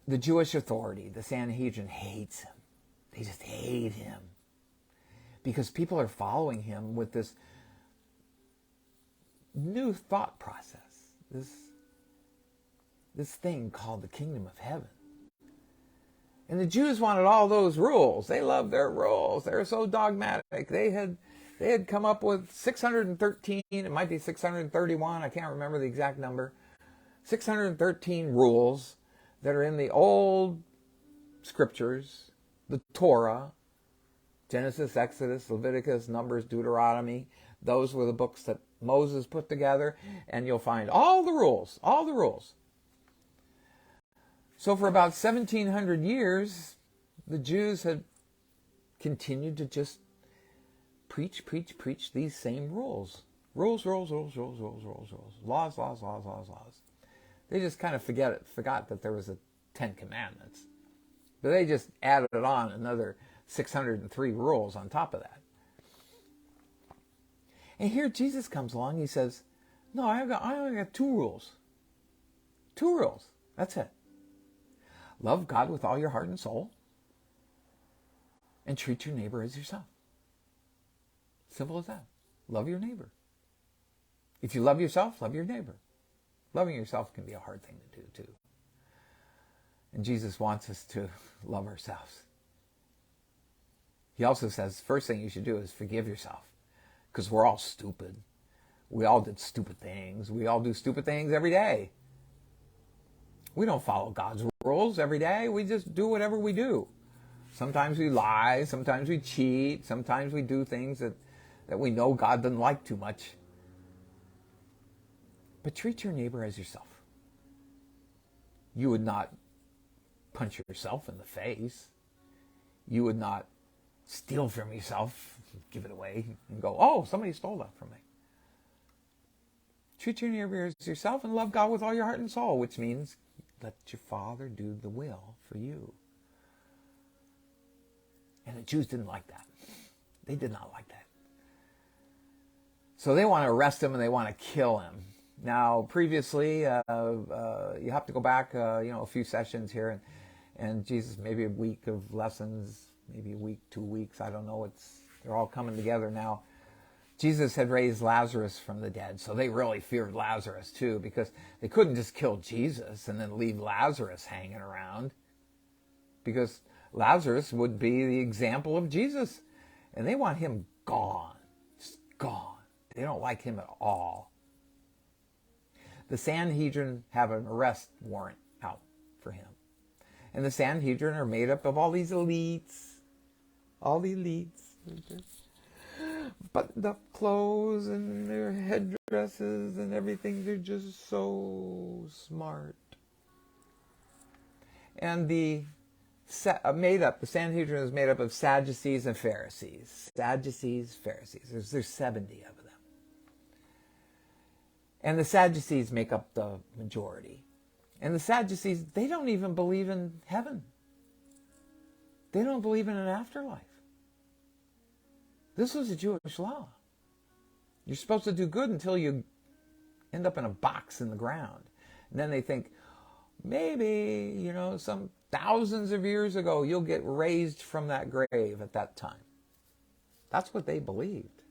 the Jewish authority, the Sanhedrin, hates him. They just hate him. Because people are following him with this new thought process, this thing called the kingdom of heaven. And the Jews wanted all those rules. They loved their rules. They were so dogmatic. They had come up with 613, it might be 631, I can't remember the exact number, 613 rules that are in the old scriptures, the Torah, Genesis, Exodus, Leviticus, Numbers, Deuteronomy. Those were the books that Moses put together, and you'll find all the rules, all the rules. So for about 1,700 years, the Jews had continued to just preach these same rules. Rules. Laws. They just kind of forgot that there was a 10 Commandments. But they just added on another 603 rules on top of that. And here Jesus comes along. He says, no, I only got two rules. Two rules. That's it. Love God with all your heart and soul, and treat your neighbor as yourself. Simple as that. Love your neighbor. If you love yourself, love your neighbor. Loving yourself can be a hard thing to do too. And Jesus wants us to love ourselves. He also says, first thing you should do is forgive yourself, because we're all stupid. We all did stupid things. We all do stupid things every day. We don't follow God's rules every day. We just do whatever we do. Sometimes we lie. Sometimes we cheat. Sometimes we do things that we know God doesn't like too much. But treat your neighbor as yourself. You would not punch yourself in the face. You would not steal from yourself, give it away, and go, oh, somebody stole that from me. Treat your neighbor as yourself and love God with all your heart and soul, which means let your Father do the will for you. And the Jews didn't like that. They did not like that. So they want to arrest him and they want to kill him. Now, previously, you have to go back, a few sessions here, and Jesus, maybe a week of lessons, maybe a week, 2 weeks, I don't know. They're all coming together now. Jesus had raised Lazarus from the dead, so they really feared Lazarus too, because they couldn't just kill Jesus and then leave Lazarus hanging around, because Lazarus would be the example of Jesus, and they want him gone, just gone. They don't like him at all. The Sanhedrin have an arrest warrant out for him. And the Sanhedrin are made up of all these elites. All the elites. Buttoned up clothes and their headdresses and everything. They're just so smart. And the Sanhedrin is made up of Sadducees and Pharisees. Sadducees, Pharisees. There's 70 of them. And the Sadducees make up the majority. And the Sadducees, they don't even believe in heaven. They don't believe in an afterlife. This was a Jewish law. You're supposed to do good until you end up in a box in the ground. And then they think, maybe, some thousands of years ago, you'll get raised from that grave at that time. That's what they believed.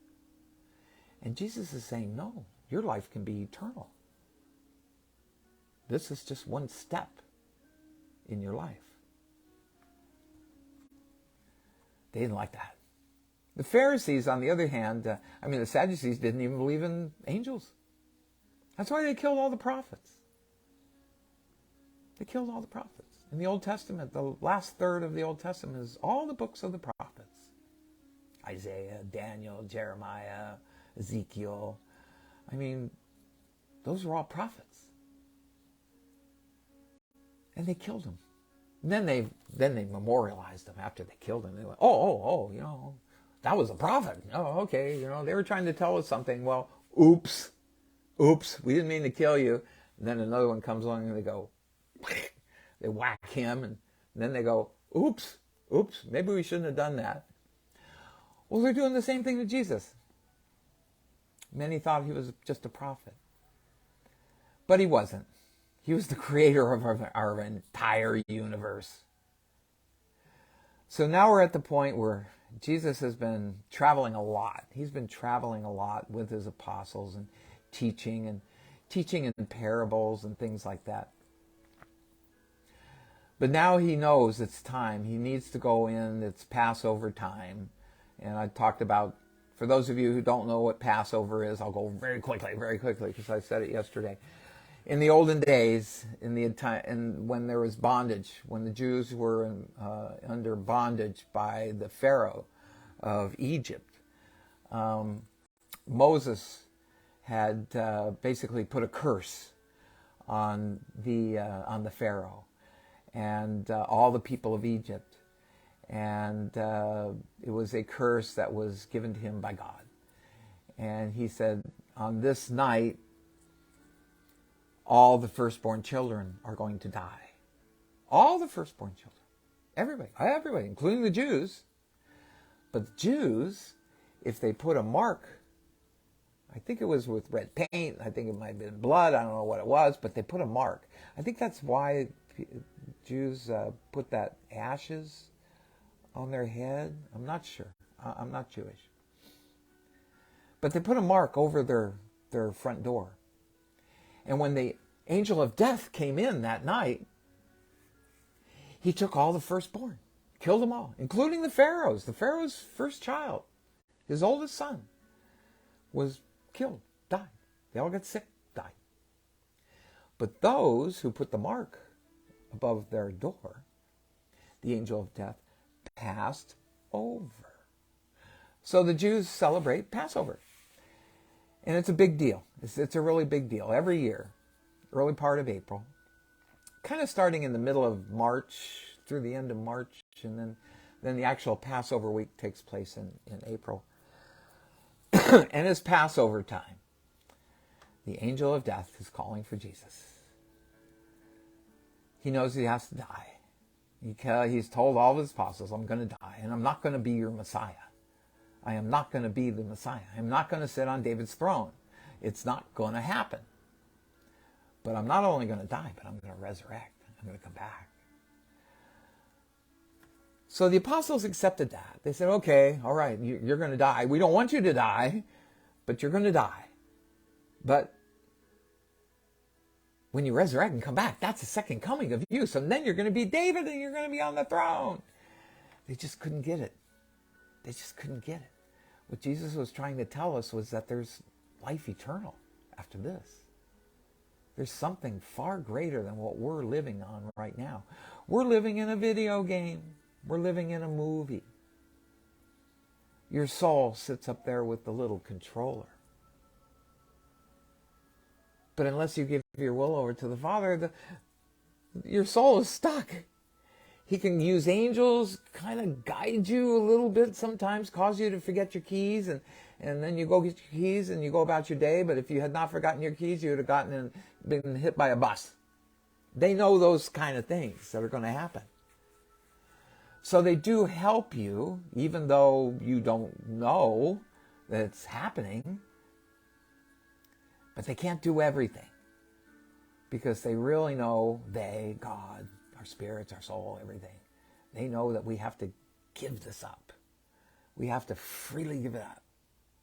And Jesus is saying, no, your life can be eternal. This is just one step in your life. They didn't like that. The Pharisees, on the other hand, the Sadducees didn't even believe in angels. That's why they killed all the prophets. They killed all the prophets. In the Old Testament, the last third of the Old Testament is all the books of the prophets. Isaiah, Daniel, Jeremiah, Ezekiel. Those were all prophets. And they killed them. And then they memorialized them after they killed them. They went, that was a prophet. Oh, okay. They were trying to tell us something. Well, oops, we didn't mean to kill you. And then another one comes along and they go, they whack him. And then they go, oops, maybe we shouldn't have done that. Well, they're doing the same thing to Jesus. Many thought he was just a prophet. But he wasn't. He was the creator of our entire universe. So now we're at the point where Jesus has been traveling a lot. He's been traveling a lot with his apostles and teaching in parables and things like that. But now he knows it's time. He needs to go in. It's Passover time. And I talked about, for those of you who don't know what Passover is, I'll go very quickly, because I said it yesterday. In the olden days, when there was bondage, when the Jews were under bondage by the Pharaoh of Egypt, Moses had basically put a curse on the Pharaoh and all the people of Egypt, and it was a curse that was given to him by God. And he said, on this night, all the firstborn children are going to die. All the firstborn children. Everybody, including the Jews. But the Jews, if they put a mark I think it was with red paint. I think it might have been blood. I don't know what it was, but they put a mark. I think that's why Jews put that ashes on their head. I'm not sure. I'm not Jewish. But they put a mark over their front door. And when the angel of death came in that night, he took all the firstborn, killed them all, including the Pharaoh's first child, his oldest son, was killed, died. They all got sick, died. But those who put the mark above their door, the angel of death, passed over. So the Jews celebrate Passover. And it's a big deal. It's a really big deal. Every year, early part of April, kind of starting in the middle of March through the end of March, and then the actual Passover week takes place in April. And it's Passover time. The angel of death is calling for Jesus. He knows he has to die. He's told all of his apostles, I'm going to die, and I'm not going to be your Messiah. I am not going to be the Messiah. I'm not going to sit on David's throne. It's not going to happen. But I'm not only going to die, but I'm going to resurrect. I'm going to come back. So the apostles accepted that. They said, okay, all right, you're going to die. We don't want you to die, but you're going to die. But when you resurrect and come back, that's the second coming of you. So then you're going to be David and you're going to be on the throne. They just couldn't get it. They just couldn't get it. What Jesus was trying to tell us was that there's life eternal after this. There's something far greater than what we're living on right now. We're living in a video game. We're living in a movie. Your soul sits up there with the little controller. But unless you give your will over to the Father, your soul is stuck. He can use angels, kind of guide you a little bit sometimes, cause you to forget your keys, and then you go get your keys and you go about your day. But if you had not forgotten your keys, you would have been hit by a bus. They know those kind of things that are going to happen. So they do help you, even though you don't know that it's happening. But they can't do everything, because they really know God, our spirits, our soul, everything. They know that we have to give this up. We have to freely give it up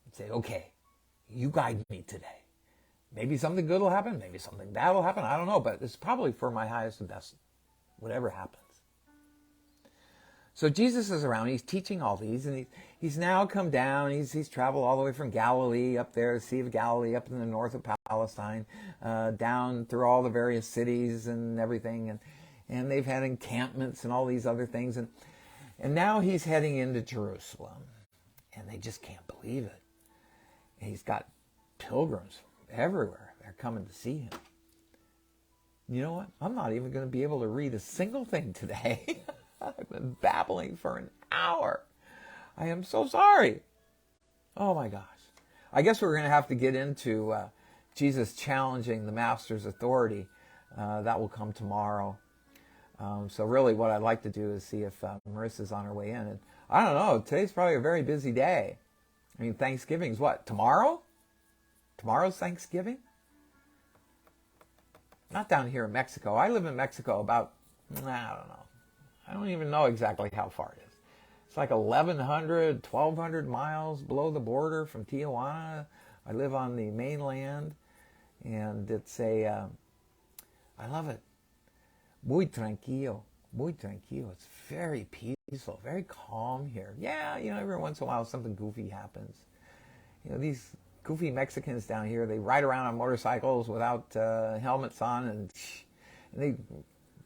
and say, okay, you guide me today. Maybe something good will happen. Maybe something bad will happen. I don't know, but it's probably for my highest and best, whatever happens. So Jesus is around. He's teaching all these, and he's now come down. He's traveled all the way from Galilee up there, the Sea of Galilee, up in the north of Palestine, down through all the various cities and everything, and they've had encampments and all these other things, and now he's heading into Jerusalem, and they just can't believe it. And he's got pilgrims everywhere. They're coming to see him. You know what? I'm not even going to be able to read a single thing today. I've been babbling for an hour. I am so sorry. Oh my gosh. I guess we're going to have to get into Jesus challenging the master's authority. That will come tomorrow. So really what I'd like to do is see if Marisa's on her way in. And I don't know, today's probably a very busy day. I mean, Thanksgiving's what, tomorrow? Tomorrow's Thanksgiving? Not down here in Mexico. I live in Mexico about, I don't know. I don't even know exactly how far it is. It's like 1,100, 1,200 miles below the border from Tijuana. I live on the mainland, and it's I love it. Muy tranquilo, muy tranquilo. It's very peaceful, very calm here. Yeah, every once in a while something goofy happens. These goofy Mexicans down here, they ride around on motorcycles without helmets on, and they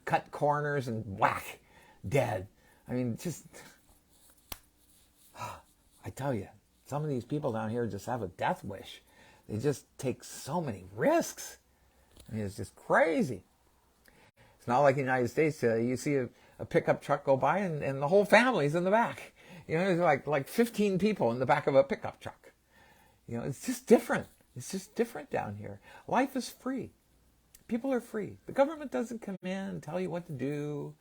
cut corners and whack. Dead. I mean, just, I tell you, some of these people down here just have a death wish. They just take so many risks. I mean, it's just crazy. It's not like the United States. You see a pickup truck go by and the whole family's in the back. There's like 15 people in the back of a pickup truck. It's just different. It's just different down here. Life is free. People are free. The government doesn't come in and tell you what to do.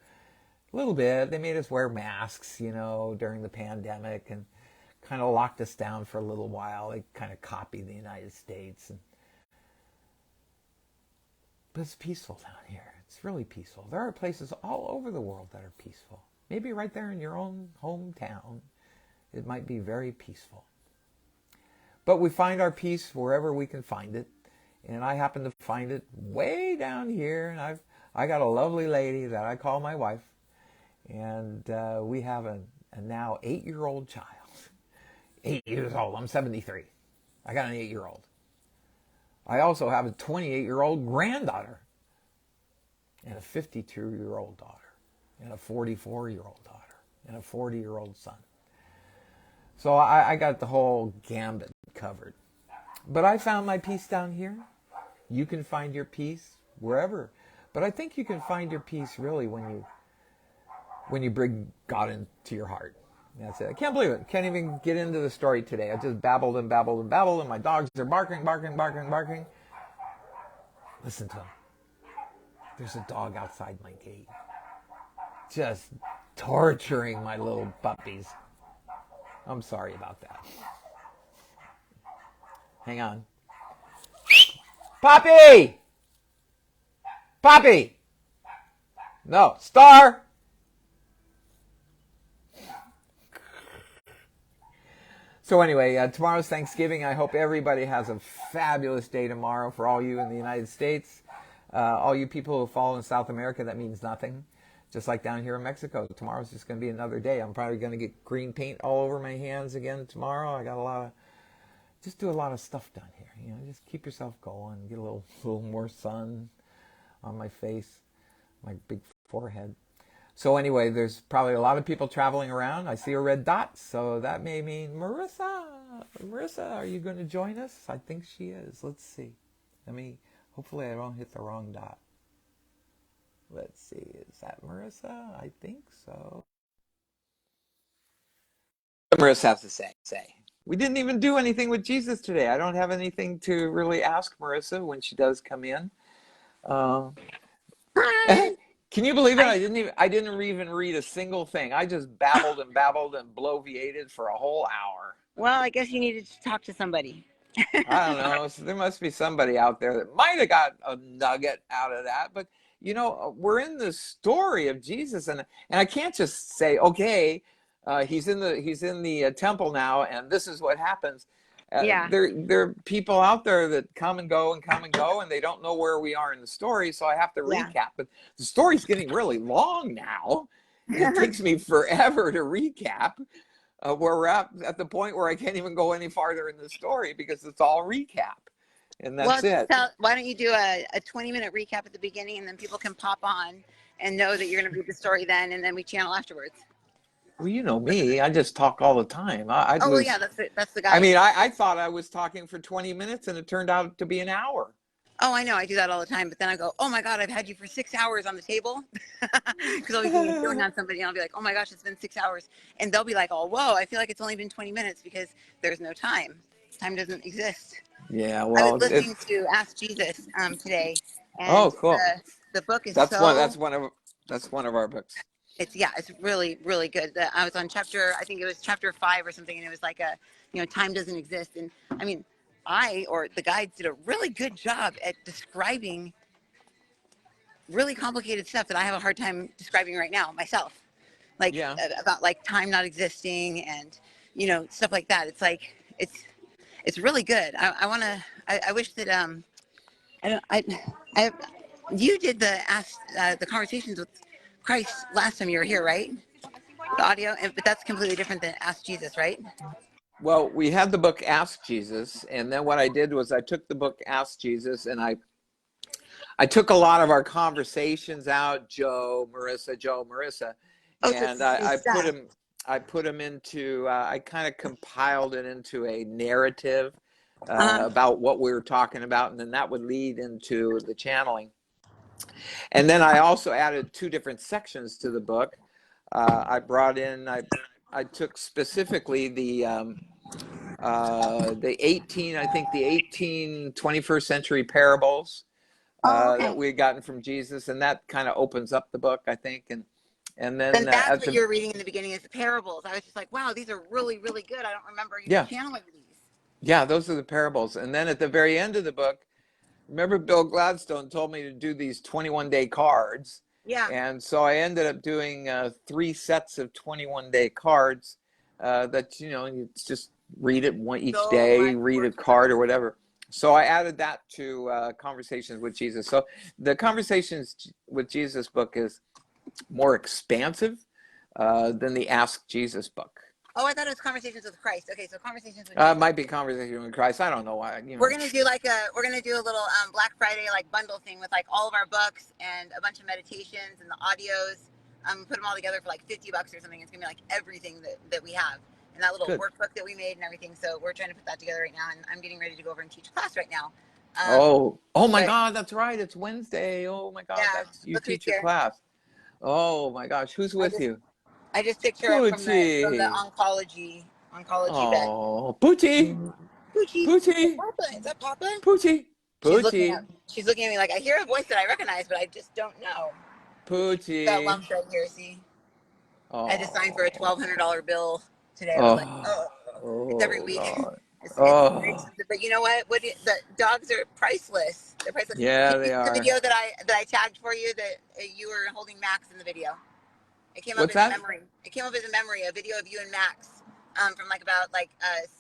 A little bit. They made us wear masks, during the pandemic, and kind of locked us down for a little while. They kind of copied the United States. But it's peaceful down here. It's really peaceful. There are places all over the world that are peaceful. Maybe right there in your own hometown, it might be very peaceful. But we find our peace wherever we can find it. And I happen to find it way down here. And I got a lovely lady that I call my wife. And we have a now 8-year-old child. 8 years old. I'm 73. I got an 8-year-old. I also have a 28-year-old granddaughter. And a 52-year-old daughter. And a 44-year-old daughter. And a 40-year-old son. So I got the whole gambit covered. But I found my peace down here. You can find your peace wherever. But I think you can find your peace really when you bring God into your heart. That's it. I can't believe it. Can't even get into the story today. I just babbled and babbled and babbled, and my dogs are barking, barking, barking, barking. Listen to them. There's a dog outside my gate. Just torturing my little puppies. I'm sorry about that. Hang on. Poppy! Poppy! No. Star! So anyway, tomorrow's Thanksgiving. I hope everybody has a fabulous day tomorrow. For all you in the United States, all you people who fall in South America, that means nothing. Just like down here in Mexico. Tomorrow's just going to be another day. I'm probably going to get green paint all over my hands again tomorrow. I got just do a lot of stuff down here. You know, just keep yourself going. Get a little more sun on my face, my big forehead. So anyway, there's probably a lot of people traveling around. I see a red dot, so that may mean Marisa. Marisa, are you going to join us? I think she is. Let's see. Hopefully I don't hit the wrong dot. Let's see. Is that Marisa? I think so. What Marisa has to say. We didn't even do anything with Jesus today. I don't have anything to really ask Marisa when she does come in. Can you believe it? I didn't even read a single thing. I just babbled and babbled and bloviated for a whole hour. Well, I guess you needed to talk to somebody. I don't know. So there must be somebody out there that might have got a nugget out of that. But you know, we're in the story of Jesus, and I can't just say, okay, he's in the temple now, and this is what happens. Yeah. There are people out there that come and go, and they don't know where we are in the story, so I have to recap. But the story's getting really long now. It takes me forever to recap. Where we're at the point where I can't even go any farther in the story because it's all recap. And that's it. Why don't you do a 20-minute recap at the beginning, and then people can pop on and know that you're going to read the story then, and then we channel afterwards. Well, you know me. I just talk all the time. Yeah, that's the guy. I mean, I thought I was talking for 20 minutes, and it turned out to be an hour. Oh, I know. I do that all the time. But then I go, oh, my God, I've had you for 6 hours on the table. Because I'll be feeling on somebody, and I'll be like, oh, my gosh, it's been 6 hours. And they'll be like, oh, whoa, I feel like it's only been 20 minutes because there's no time. Time doesn't exist. Yeah, well, I was listening to Ask Jesus today. And oh, cool. The book is that's one of our books. It's really, really good. I was on I think it was chapter 5 or something, and it was like time doesn't exist. And I mean, the guides did a really good job at describing really complicated stuff that I have a hard time describing right now myself. Like about like time not existing and, stuff like that. It's like, it's really good. I wish that, you did the conversations with Christ last time you were here, right? The audio, but that's completely different than Ask Jesus, right? Well, we had the book Ask Jesus, and then what I did was I took the book Ask Jesus, and I took a lot of our conversations out, Joe, Marisa, and I put them into I kind of compiled it into a narrative about what we were talking about, and then that would lead into the channeling. And then I also added 2 different sections to the book. I took specifically the 18 21st century parables that we had gotten from Jesus, and that kind of opens up the book, I think. And And Then then that's at what the you were reading in the beginning is the parables. I was just like, wow, these are really, really good. I don't remember you yeah, channeling these. yeah, those are the parables. And then at the very end of the book, remember Bill Gladstone told me to do these 21-day cards. Yeah. And so I ended up doing 3 sets of 21-day cards that, you just read it each So day, much read a work for card or nothing. whatever. So I added that to Conversations with Jesus. So the Conversations with Jesus book is more expansive than the Ask Jesus book. Oh, I thought it was Conversations with Christ. Okay, so Conversations with Jesus. Might be Conversation with Christ. I don't know why. We're gonna do a little Black Friday like bundle thing with like all of our books and a bunch of meditations and the audios. Put them all together for like $50 or something. It's gonna be like everything that we have and that little Good. workbook that we made and everything. So we're trying to put that together right now, and I'm getting ready to go over and teach a class right now. Oh my But God, that's right. It's Wednesday. Oh my God, yeah, that's you look who's teach a here. class. Oh my gosh, who's I with just you? I just picture him from the Poochie. oncology bed. Oh, Poochie, Poochie, is that Poochie, Papa? Is that Papa? Poochie, Poochie, She's looking at me like I hear a voice that I recognize, but I just don't know. Got Poochie. lumps right here. See, I had to sign for a Oh, $1,200 bill today. I was like, oh, oh, it's every oh week. God. It's very Oh, expensive, but you know what? The dogs are priceless. They're priceless. yeah, Can you they see the are. video that I tagged for you that you were holding Max in the video? It came up What's as a that? memory. It came up as a memory, a video of you and Max, from like about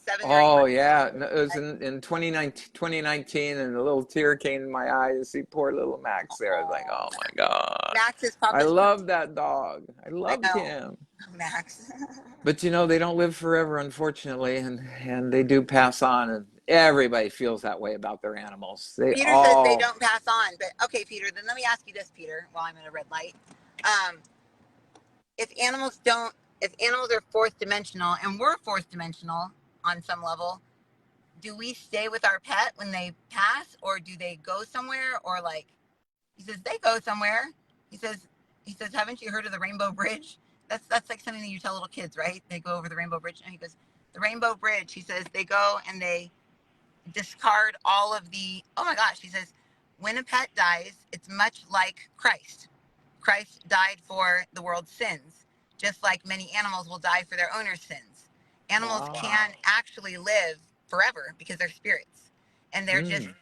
7 or 8 months Oh ago. yeah, no, it was in 2019, and a little tear came in my eye to see poor little Max there. I was like, oh my God, Max is I Papa's love protein. that dog. I I loved know, him. Max. But they don't live forever, unfortunately, and they do pass on, and everybody feels that way about their animals. They Peter says they all, don't pass on, but okay, Peter. Then let me ask you this, Peter. While I'm at a red light, um, if animals don't, if animals are fourth dimensional, and we're fourth dimensional on some level, do we stay with our pet when they pass, or do they go somewhere, or like he says they go somewhere. He says haven't you heard of the Rainbow Bridge? That's like something that you tell little kids, right? They go over the Rainbow Bridge, and he goes the Rainbow Bridge. He says they go and they discard all of the, oh my gosh, he says when a pet dies, it's much like Christ. Christ died for the world's sins, just like many animals will die for their owner's sins. Animals wow. can actually live forever because they're spirits, and they're just Mm,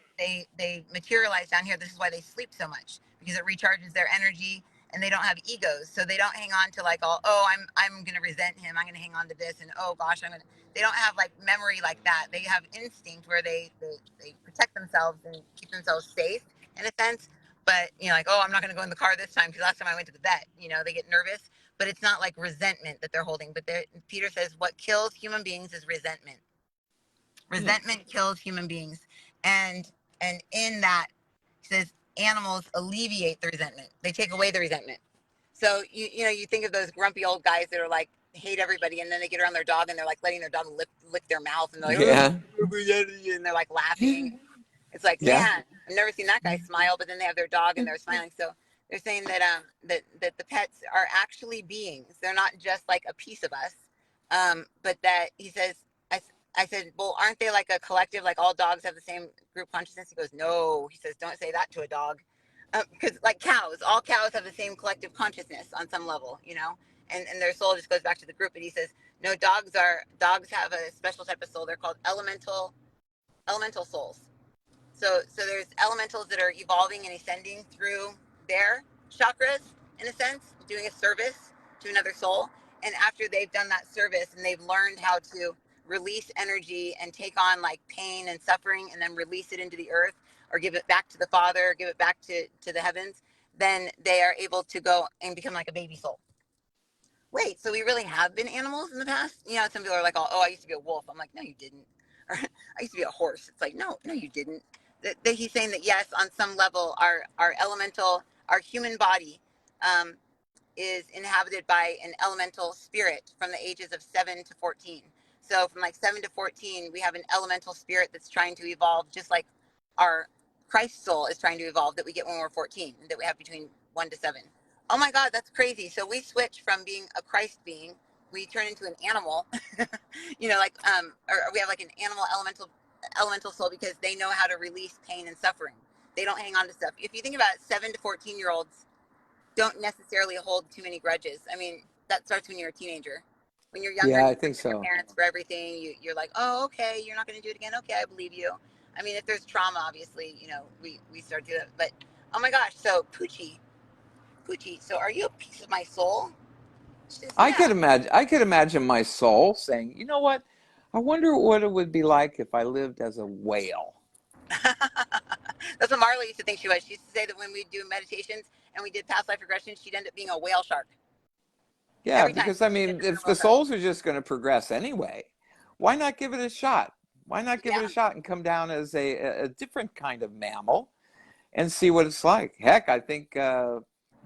they materialize down here. This is why they sleep so much, because it recharges their energy, and they don't have egos, so they don't hang on to like all, oh, I'm gonna resent him, I'm gonna hang on to this, and oh gosh, I'm gonna. They don't have like memory like that. They have instinct where they protect themselves and keep themselves safe in a sense, but like, oh, I'm not going to go in the car this time because last time I went to the vet. They get nervous, but it's not like resentment that they're holding. But Peter says what kills human beings is resentment. mm. Resentment kills human beings, and in that, he says animals alleviate the resentment. They take away the resentment. So you think of those grumpy old guys that are like hate everybody, and then they get around their dog and they're like letting their dog lick their mouth, and they're like, oh, Yeah, and they're like laughing. It's like, yeah. man, I've never seen that guy smile, but then they have their dog and they're smiling. So they're saying that that the pets are actually beings. They're not just like a piece of us. But that he says, I said, well, aren't they like a collective? Like all dogs have the same group consciousness? He goes, no. He says, don't say that to a dog, because like cows, all cows have the same collective consciousness on some level, and their soul just goes back to the group. And he says, no, dogs have a special type of soul. They're called elemental souls. So there's elementals that are evolving and ascending through their chakras in a sense, doing a service to another soul. And after they've done that service and they've learned how to release energy and take on like pain and suffering and then release it into the earth or give it back to the Father, give it back to the heavens, then they are able to go and become like a baby soul. Wait, so we really have been animals in the past? Some people are like, oh, I used to be a wolf. I'm like, no, you didn't. Or I used to be a horse. It's like, no, you didn't. That he's saying that yes, on some level, our elemental, our human body, is inhabited by an elemental spirit from the ages of 7 to 14. So from like 7 to 14, we have an elemental spirit that's trying to evolve, just like our Christ soul is trying to evolve that we get when we're 14, that we have between 1 to 7. Oh my God, that's crazy. So we switch from being a Christ being, we turn into an animal, or we have like an animal elemental soul because they know how to release pain and suffering. They don't hang on to stuff. If you think about 7 to 14-year-olds, don't necessarily hold too many grudges. I mean, that starts when you're a teenager. When you're younger, Yeah, I you think forgive your so. parents for everything. You're like, oh, okay, you're not going to do it again. Okay, I believe you. I mean, if there's trauma, obviously, we start to do that. But oh my gosh, so Poochie, so are you a piece of my soul? She says, yeah. I could imagine my soul saying, you know what? I wonder what it would be like if I lived as a whale. That's what Marla used to think she was. She used to say that when we do meditations and we did past life regression, she'd end up being a whale shark Yeah, every time. because I She'd end mean, up being if a whale the shark. souls are just going to progress anyway, why not give it a shot? Why not give it a Yeah, shot and come down as a different kind of mammal and see what it's like? Heck, I think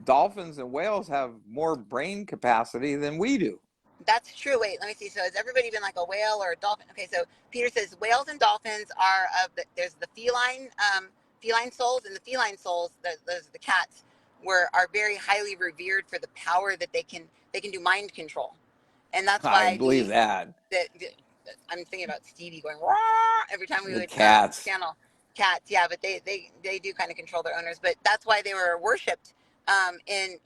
dolphins and whales have more brain capacity than we do. that's true. Wait, let me see. So has everybody been like a whale or a dolphin? Okay, so Peter says whales and dolphins are there's the feline souls, and the feline souls, those are the cats, are very highly revered for the power that they can do mind control, and that's I why believe that. the I'm thinking about Stevie going Wah! Every time we The would cats. channel cats. Yeah, but they do kind of control their owners. But that's why they were worshipped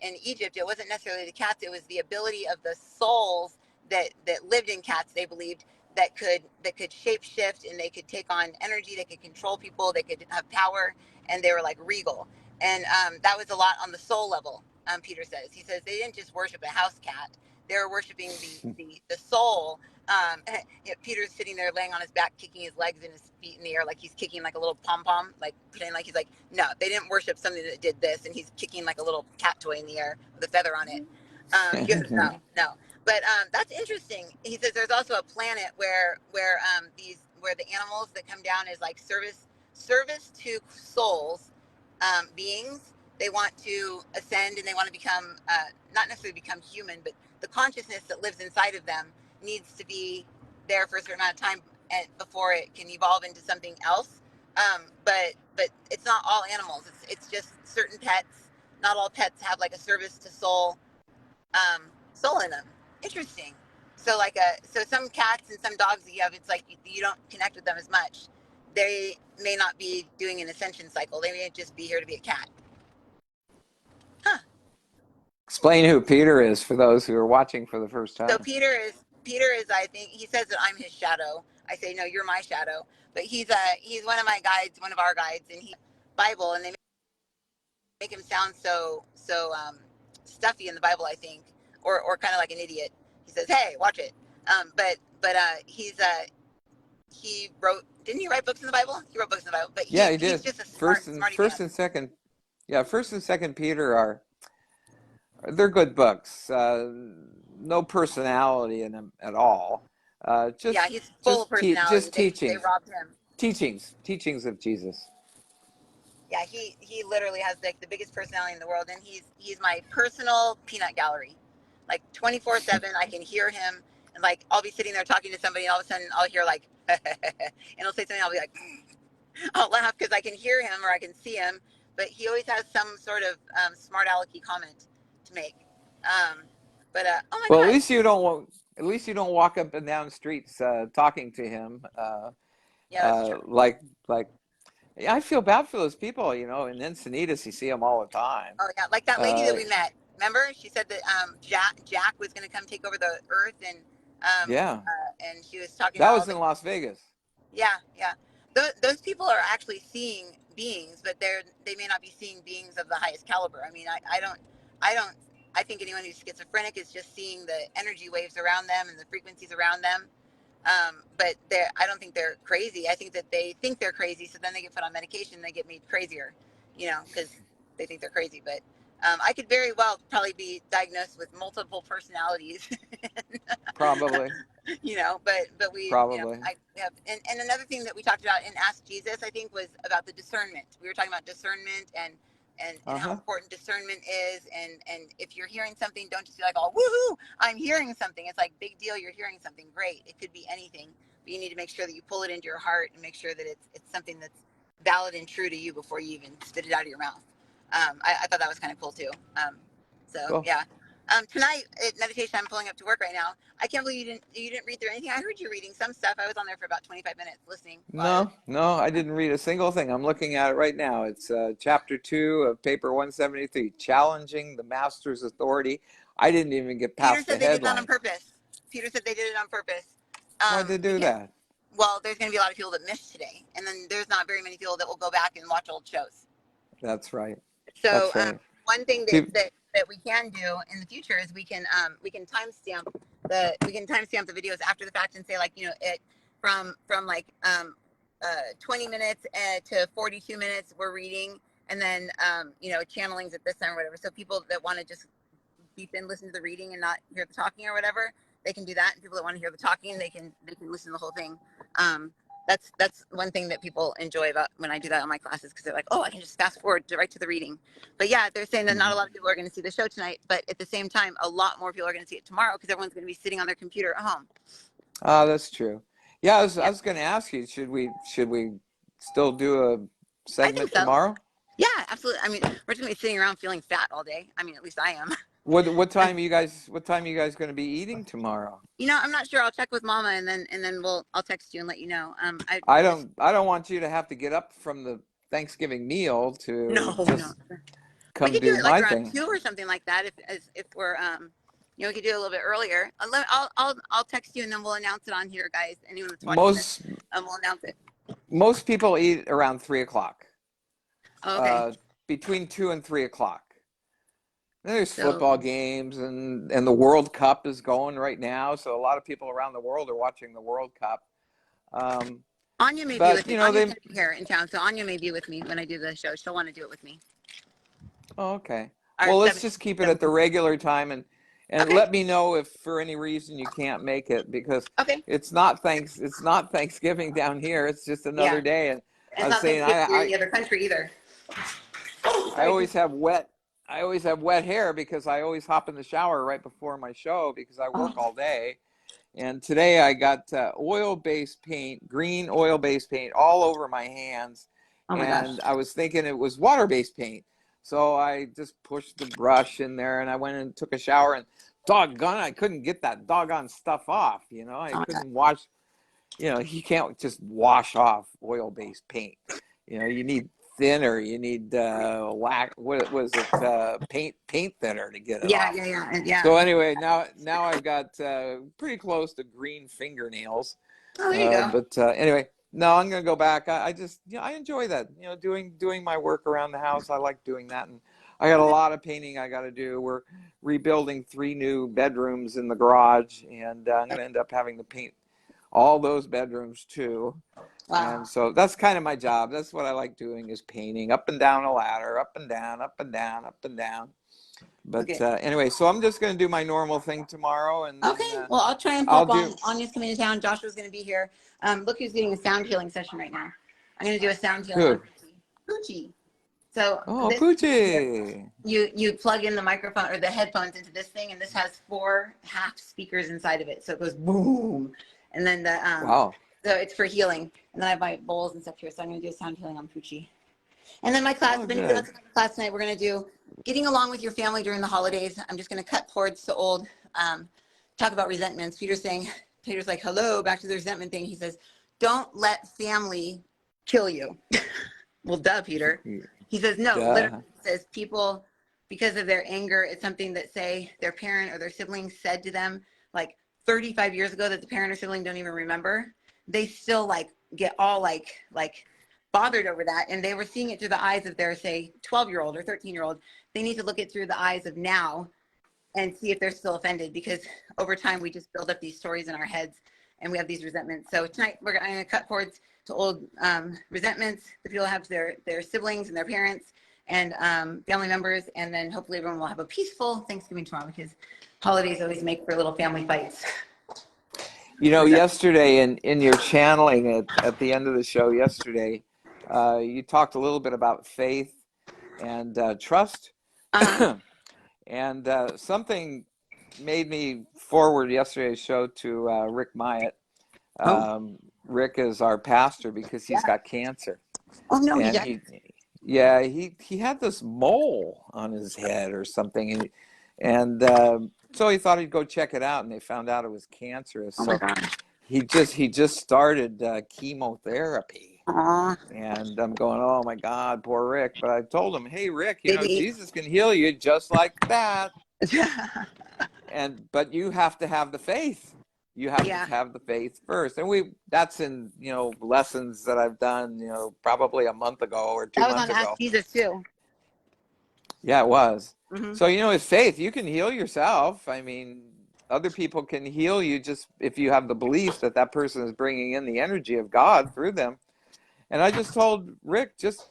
in Egypt. It wasn't necessarily the cats; it was the ability of the souls that lived in cats. They believed that could shape shift, and they could take on energy. They could control people. They could have power, and they were like regal. And that was a lot on the soul level. Peter says. He says they didn't just worship a house cat; they were worshiping the soul. Peter's sitting there laying on his back, kicking his legs and his feet in the air like he's kicking like a little pom pom, like pretending like he's like, no, they didn't worship something that did this, and he's kicking like a little cat toy in the air with a feather on it. He goes, no, no. But that's interesting. He says there's also a planet where the animals that come down is like service to souls, beings. They want to ascend and they want to become not necessarily become human, but the consciousness that lives inside of them needs to be there for a certain amount of time before it can evolve into something else. But it's not all animals. It's just certain pets. Not all pets have like a service to um, soul in them. Interesting. So some cats and some dogs that you have, it's like you don't connect with them as much. They may not be doing an ascension cycle. They may just be here to be a cat. Huh. Explain who Peter is for those who are watching for the first So time. Peter is I think he says that I'm his shadow. I say no, you're my shadow. But he's one of my guides, one of our guides, and he Bible, and they make him sound so stuffy in the Bible, I think, or kind of like an idiot. He says, "Hey, watch it." He wrote. Didn't he write books in the Bible? He wrote books in the Bible, but Yeah, he he's did. just a smarty First pants. and second. Yeah, first and second Peter are they're good books. No personality in them at all. Yeah, he's full of personality. Just They teachings, robbed him. teachings of Jesus. Yeah, he literally has like the biggest personality in the world, and he's my personal peanut gallery. Like 24/7, I can hear him, and like I'll be sitting there talking to somebody, and all of a sudden I'll hear like, and he'll say something, I'll be like, I'll laugh because I can hear him or I can see him, but he always has some sort of smart alecky comment to make. Um, oh my Well, gosh, at least you don't walk up and down streets talking to him yeah, that's true. like. Yeah, I feel bad for those people, you know. And Encinitas, you see them all the time. Oh yeah, like that lady that Uh, we met. Remember, she said that Jack was going to come take over the earth, yeah, and she was talking that about all was the in Las Vegas. yeah, yeah. Those people are actually seeing beings, but they may not be seeing beings of the highest caliber. I mean, I don't, I think anyone who's schizophrenic is just seeing the energy waves around them and the frequencies around them. But I don't think they're crazy. I think that they think they're crazy, so then they get put on medication and they get made crazier, because they think they're crazy. But I could very well probably be diagnosed with multiple personalities. Probably, But probably. I have, and another thing that we talked about in Ask Jesus, I think, was about the discernment. We were talking about discernment and how Uh-huh. important discernment is, and if you're hearing something, don't just be like, oh, woohoo, I'm hearing something. It's like, big deal, you're hearing something great. It could be anything, but you need to make sure that you pull it into your heart and make sure that it's something that's valid and true to you before you even spit it out of your mouth. I thought that was kind of cool too. So Cool. yeah. Tonight at meditation, I'm pulling up to work right now. I can't believe you didn't read through anything. I heard you reading some stuff. I was on there for about 25 minutes listening. No, no, I didn't read a single thing. I'm looking at it right now. It's chapter 2 of paper 173, challenging the master's authority. I didn't even get Peter past the said they did that on headline. purpose. Peter said they did it on purpose. Why'd they do Because, that? well, there's going to be a lot of people that missed today, and then there's not very many people that will go back and watch old shows. That's right. So That's right. one thing Peop- that we can do in the future is we can timestamp the videos after the fact and say, like, it from like 20 minutes to 42 minutes we're reading, and then channelings at this time or whatever. So people that want to just beep in, listen to the reading and not hear the talking or whatever, they can do that. And people that want to hear the talking, they can listen to the whole thing. That's one thing that people enjoy about when I do that on my classes, because they're like, oh, I can just fast forward right to the reading. But yeah, they're saying that not a lot of people are going to see the show tonight, but at the same time, a lot more people are going to see it tomorrow because everyone's going to be sitting on their computer at home. Oh, that's true. Yeah, I was going to ask you, should we still do a I think segment so. tomorrow? Yeah, absolutely. I mean, we're just going to be sitting around feeling fat all day. I mean, at least I am. What time are you guys going to be eating tomorrow? I'm not sure. I'll check with Mama, and then I'll text you and let you know. I don't want you to have to get up from the Thanksgiving meal to no. just We come could do do it like my around thing. 2 or something like that. If we're we could do it a little bit earlier. I'll text you, and then we'll announce it on here, guys. Anyone that's watching this, we'll announce it. Most people eat around 3 o'clock. Oh, okay. Between 2 and 3 o'clock. There's So football games, and the World Cup is going right now, so a lot of people around the world are watching the World Cup. Anya may be But with me. Anya's gonna be here in town, so Anya may be with me when I do the show. She'll want to do it with me. Oh, okay. Our Well, let's 7, just keep it 7. at the regular time, and Okay. let me know if for any reason you can't make it, because Okay. it's not Thanksgiving down here. It's just another Yeah. day. And And I it's was not saying Thanksgiving in any other country either. I always have wet hair because I always hop in the shower right before my show because I work all day. And today I got oil-based paint, green oil-based paint all over my hands. Oh my gosh. And I was thinking it was water-based paint. So I just pushed the brush in there and I went and took a shower, and doggone, I couldn't get that doggone stuff off. I Oh my couldn't wash, you can't just wash off oil-based paint. You need thinner, you need what was it, paint thinner to get it off. Yeah. So anyway, now I've got pretty close to green fingernails. Oh, there you go. But anyway, no, I'm gonna go back. I just I enjoy that. Doing my work around the house. I like doing that, and I got a lot of painting I got to do. We're rebuilding 3 new bedrooms in the garage, and I'm gonna end up having to paint all those bedrooms too. Wow. And so that's kind of my job. That's what I like doing, is painting up and down a ladder, up and down, up and down, up and down. But Okay. anyway, so I'm just going to do my normal thing tomorrow, and then Okay. Well, I'll try and I'll pop do. on. Anya's coming to town. Joshua's going to be here. Look who's getting a sound healing session right now. I'm going to do a sound healing Who? on Poochie. So Oh, this Poochie. you plug in the microphone or the headphones into this thing, and this has 4 half speakers inside of it. So it goes boom, and then the Wow. So it's for healing. And then I have my bowls and stuff here. So I'm going to do a sound healing on Poochie. And then my class, Oh, if anybody good. else has a class tonight, we're going to do getting along with your family during the holidays. I'm just going to cut cords to old, talk about resentments. Peter's like, hello, back to the resentment thing. He says, don't let family kill you. Well, duh, Peter. He says, no, Duh. literally says people, because of their anger, it's something that, say, their parent or their sibling said to them like 35 years ago that the parent or sibling don't even remember. They still like get all like bothered over that, and they were seeing it through the eyes of their, say, 12-year-old or 13-year-old. They need to look it through the eyes of now and see if they're still offended, because over time we just build up these stories in our heads and we have these resentments. So tonight we're going to cut cords to old resentments that people have to their siblings and their parents and family members, and then hopefully everyone will have a peaceful Thanksgiving tomorrow, because holidays always make for little family fights. Yesterday in your channeling at the end of the show yesterday, you talked a little bit about faith and trust. And something made me forward yesterday's show to Rick Myatt. Rick is our pastor because he's got cancer. Oh no, And he he had this mole on his head or something, And so he thought he'd go check it out, and they found out it was cancerous. Oh my So gosh. he just started chemotherapy. Aw. And I'm going, oh my God, poor Rick. But I told him, hey, Rick, Did he? Jesus can heal you just like that. Yeah. But you have to have the faith. You have to have the faith first. And that's in, lessons that I've done, probably a month ago or two That was months on Ask ago. Jesus too. Yeah, it was. Mm-hmm. So, with faith, you can heal yourself. I mean, other people can heal you just if you have the belief that that person is bringing in the energy of God through them. And I just told Rick, just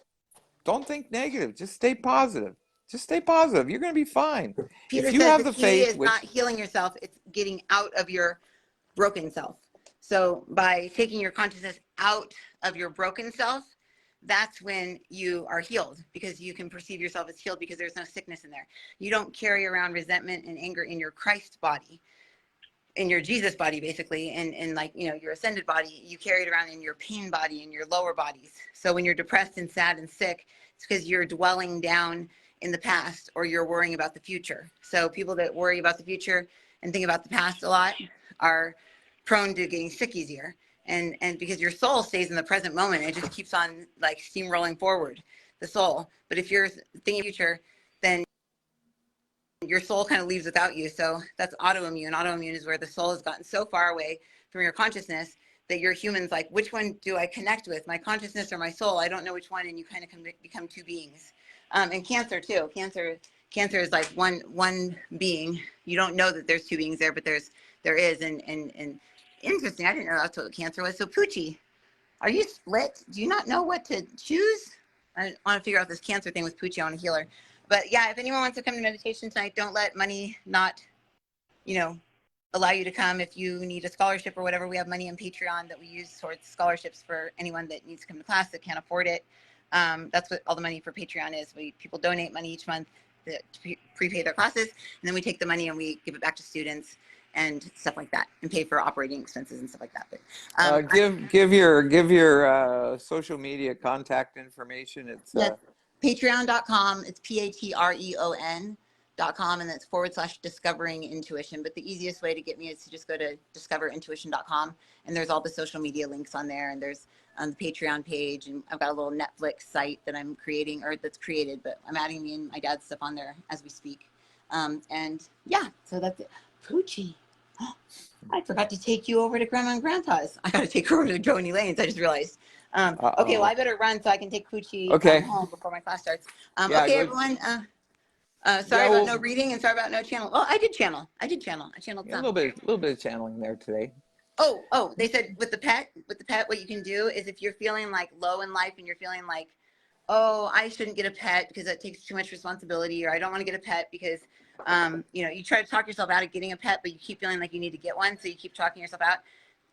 don't think negative. Just stay positive. Just stay positive. You're going to be fine. Peter If you says have the the key faith, is not which, healing yourself, it's getting out of your broken self. So by taking your consciousness out of your broken self, that's when you are healed, because you can perceive yourself as healed because there's no sickness in there. You don't carry around resentment and anger in your Christ body, in your Jesus body, basically, and like, your ascended body. You carry it around in your pain body, in your lower bodies. So when you're depressed and sad and sick, it's because you're dwelling down in the past, or you're worrying about the future. So people that worry about the future and think about the past a lot are prone to getting sick easier. And because your soul stays in the present moment, it just keeps on like steamrolling forward, the soul. But if you're thinking future, then your soul kind of leaves without you. So that's autoimmune. Autoimmune is where the soul has gotten so far away from your consciousness that your human's like, which one do I connect with, my consciousness or my soul? I don't know which one. And you kind of become two beings. And cancer too. Cancer is like one being. You don't know that there's two beings there, but there is. And interesting. I didn't know that's what cancer was. So Poochie, are you split? Do you not know what to choose? I want to figure out this cancer thing with Poochie. I want to heal her. But yeah, if anyone wants to come to meditation tonight, don't let money not, you know, allow you to come. If you need a scholarship or whatever, we have money on Patreon that we use towards scholarships for anyone that needs to come to class that can't afford it. That's what all the money for Patreon is. People donate money each month to prepay their classes, and then we take the money and we give it back to students and stuff like that, and pay for operating expenses and stuff like that. But give your social media contact information. It's yes, patreon.com. It's patreon.com, and that's /discovering intuition. But the easiest way to get me is to just go to discoverintuition.com, and there's all the social media links on there, and there's the Patreon page, and I've got a little Netflix site that I'm creating, or that's created, but I'm adding me and my dad's stuff on there as we speak. And yeah, so that's it. Poochie. I forgot to take you over to Grandma and Grandpa's. I got to take her over to Joni Lane's. I just realized. Okay, well, I better run so I can take Poochie okay. home before my class starts. Yeah, okay, everyone. Sorry about no reading, and sorry about no channel. Oh, I did channel. I channeled a some. little bit of channeling there today. Oh, they said with the pet, what you can do is if you're feeling like low in life and you're feeling like, oh, I shouldn't get a pet because that takes too much responsibility, or I don't want to get a pet because, you try to talk yourself out of getting a pet, but you keep feeling like you need to get one. So you keep talking yourself out.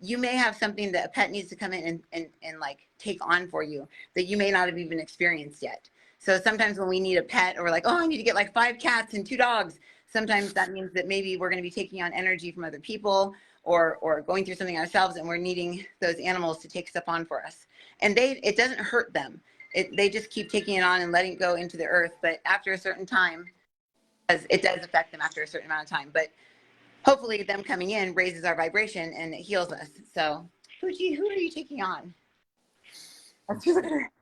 You may have something that a pet needs to come in and like take on for you that you may not have even experienced yet. So sometimes when we need a pet, or we're like, oh, I need to get like 5 cats and 2 dogs. Sometimes that means that maybe we're going to be taking on energy from other people, or going through something ourselves, and we're needing those animals to take stuff on for us. And it doesn't hurt them. They just keep taking it on and letting it go into the earth. But after a certain time, it does affect them after a certain amount of time. But hopefully them coming in raises our vibration and it heals us. So, Poochie, who are you taking on? Let's look at her.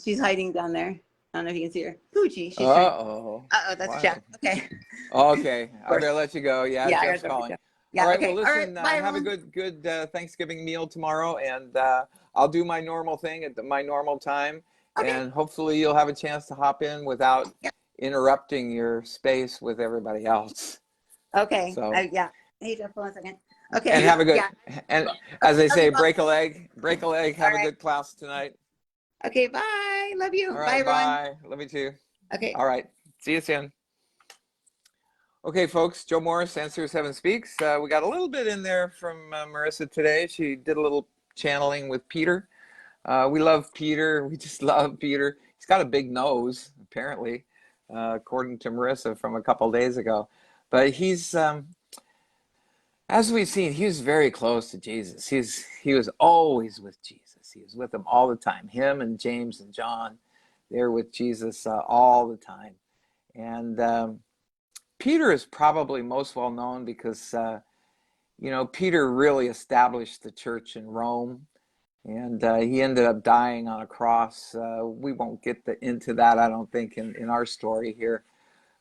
She's hiding down there. I don't know if you can see her. Poochie. She's trying. That's wow. Jeff. Okay. Okay, I better let you go. Yeah, Jeff's calling. Yeah, all right, okay. well, listen, All right, bye, have a everyone. good Thanksgiving meal tomorrow, and I'll do my normal thing at my normal time, Okay. and hopefully you'll have a chance to hop in without Yep. interrupting your space with everybody else. Okay. So, yeah. Hey, Jeff, hold on a second. Okay. and have a good, and as they Love say, you, Bob. break a leg, All have a right. good class tonight. Okay, bye. Love you. All Bye, right, everyone. bye. Love you too. Okay. All right, see you soon. Okay, folks, Joe Morris, Answers Heaven Speaks. We got a little bit in there from Marisa today. She did a little channeling with Peter. We love Peter. We just love Peter. He's got a big nose, apparently, according to Marisa from a couple days ago. But he's, as we've seen, he was very close to Jesus. He was always with Jesus. He was with him all the time. Him and James and John, they're with Jesus all the time. And Peter is probably most well known because, Peter really established the church in Rome, and he ended up dying on a cross. We won't get into that, I don't think, in our story here.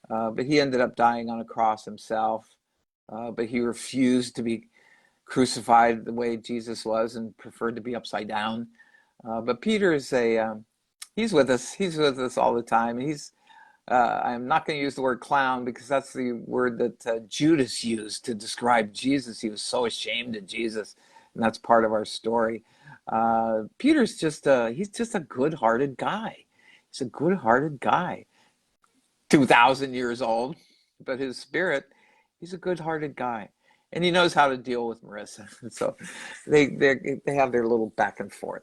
But he ended up dying on a cross himself. But he refused to be crucified the way Jesus was and preferred to be upside down. But Peter is he's with us. He's with us all the time. I'm not going to use the word clown because that's the word that Judas used to describe Jesus. He was so ashamed of Jesus, and that's part of our story. Peter's he's just a good-hearted guy. He's a good-hearted guy. 2,000 years old, but his spirit, he's a good-hearted guy, and he knows how to deal with Marisa. So they have their little back and forth.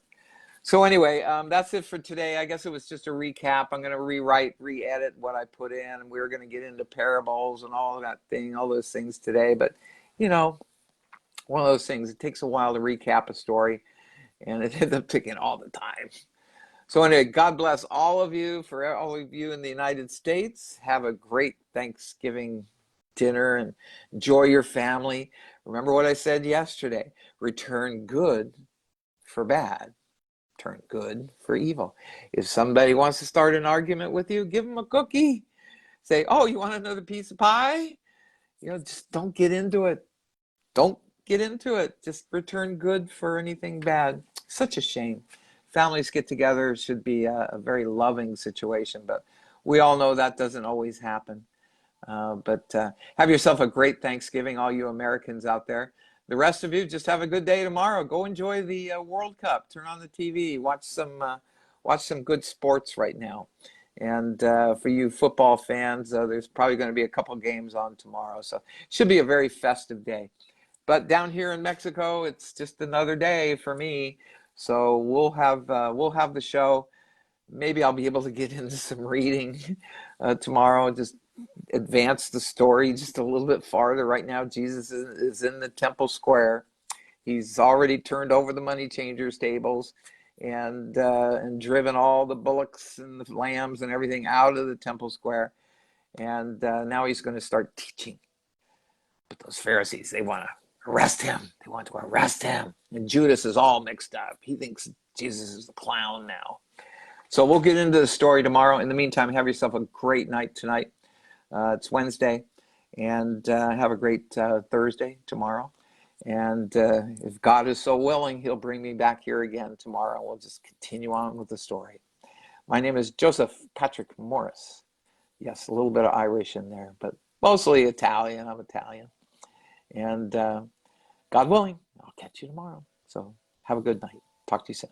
So anyway, that's it for today. I guess it was just a recap. I'm going to re-edit what I put in, and we're going to get into parables and all those things today. But one of those things, it takes a while to recap a story, and it ends up taking all the time. So anyway, God bless all of you. For all of you in the United States, have a great Thanksgiving dinner and enjoy your family. Remember what I said yesterday. Return good for bad. Turn good for evil. If somebody wants to start an argument with you, give them a cookie. Say, oh, you want another piece of pie? Just don't get into it. Don't get into it. Just return good for anything bad. Such a shame. Families get together should be a very loving situation, but we all know that doesn't always happen. But have yourself a great Thanksgiving, all you Americans out there. The rest of you, just have a good day tomorrow. Go enjoy the World Cup. Turn on the TV. Watch some good sports right now. And for you football fans, there's probably going to be a couple games on tomorrow, so it should be a very festive day. But down here in Mexico, it's just another day for me. So we'll have the show. Maybe I'll be able to get into some reading tomorrow. Just advance the story just a little bit farther. Right now, Jesus is in the temple square. He's already turned over the money changers' tables and driven all the bullocks and the lambs and everything out of the temple square. And now he's going to start teaching. But those Pharisees, they want to arrest him. They want to arrest him. And Judas is all mixed up. He thinks Jesus is the clown now. So we'll get into the story tomorrow. In the meantime, have yourself a great night tonight. It's Wednesday. And have a great Thursday tomorrow. And if God is so willing, he'll bring me back here again tomorrow. We'll just continue on with the story. My name is Joseph Patrick Morris. Yes, a little bit of Irish in there, but mostly Italian. I'm Italian. And God willing, I'll catch you tomorrow. So have a good night. Talk to you soon.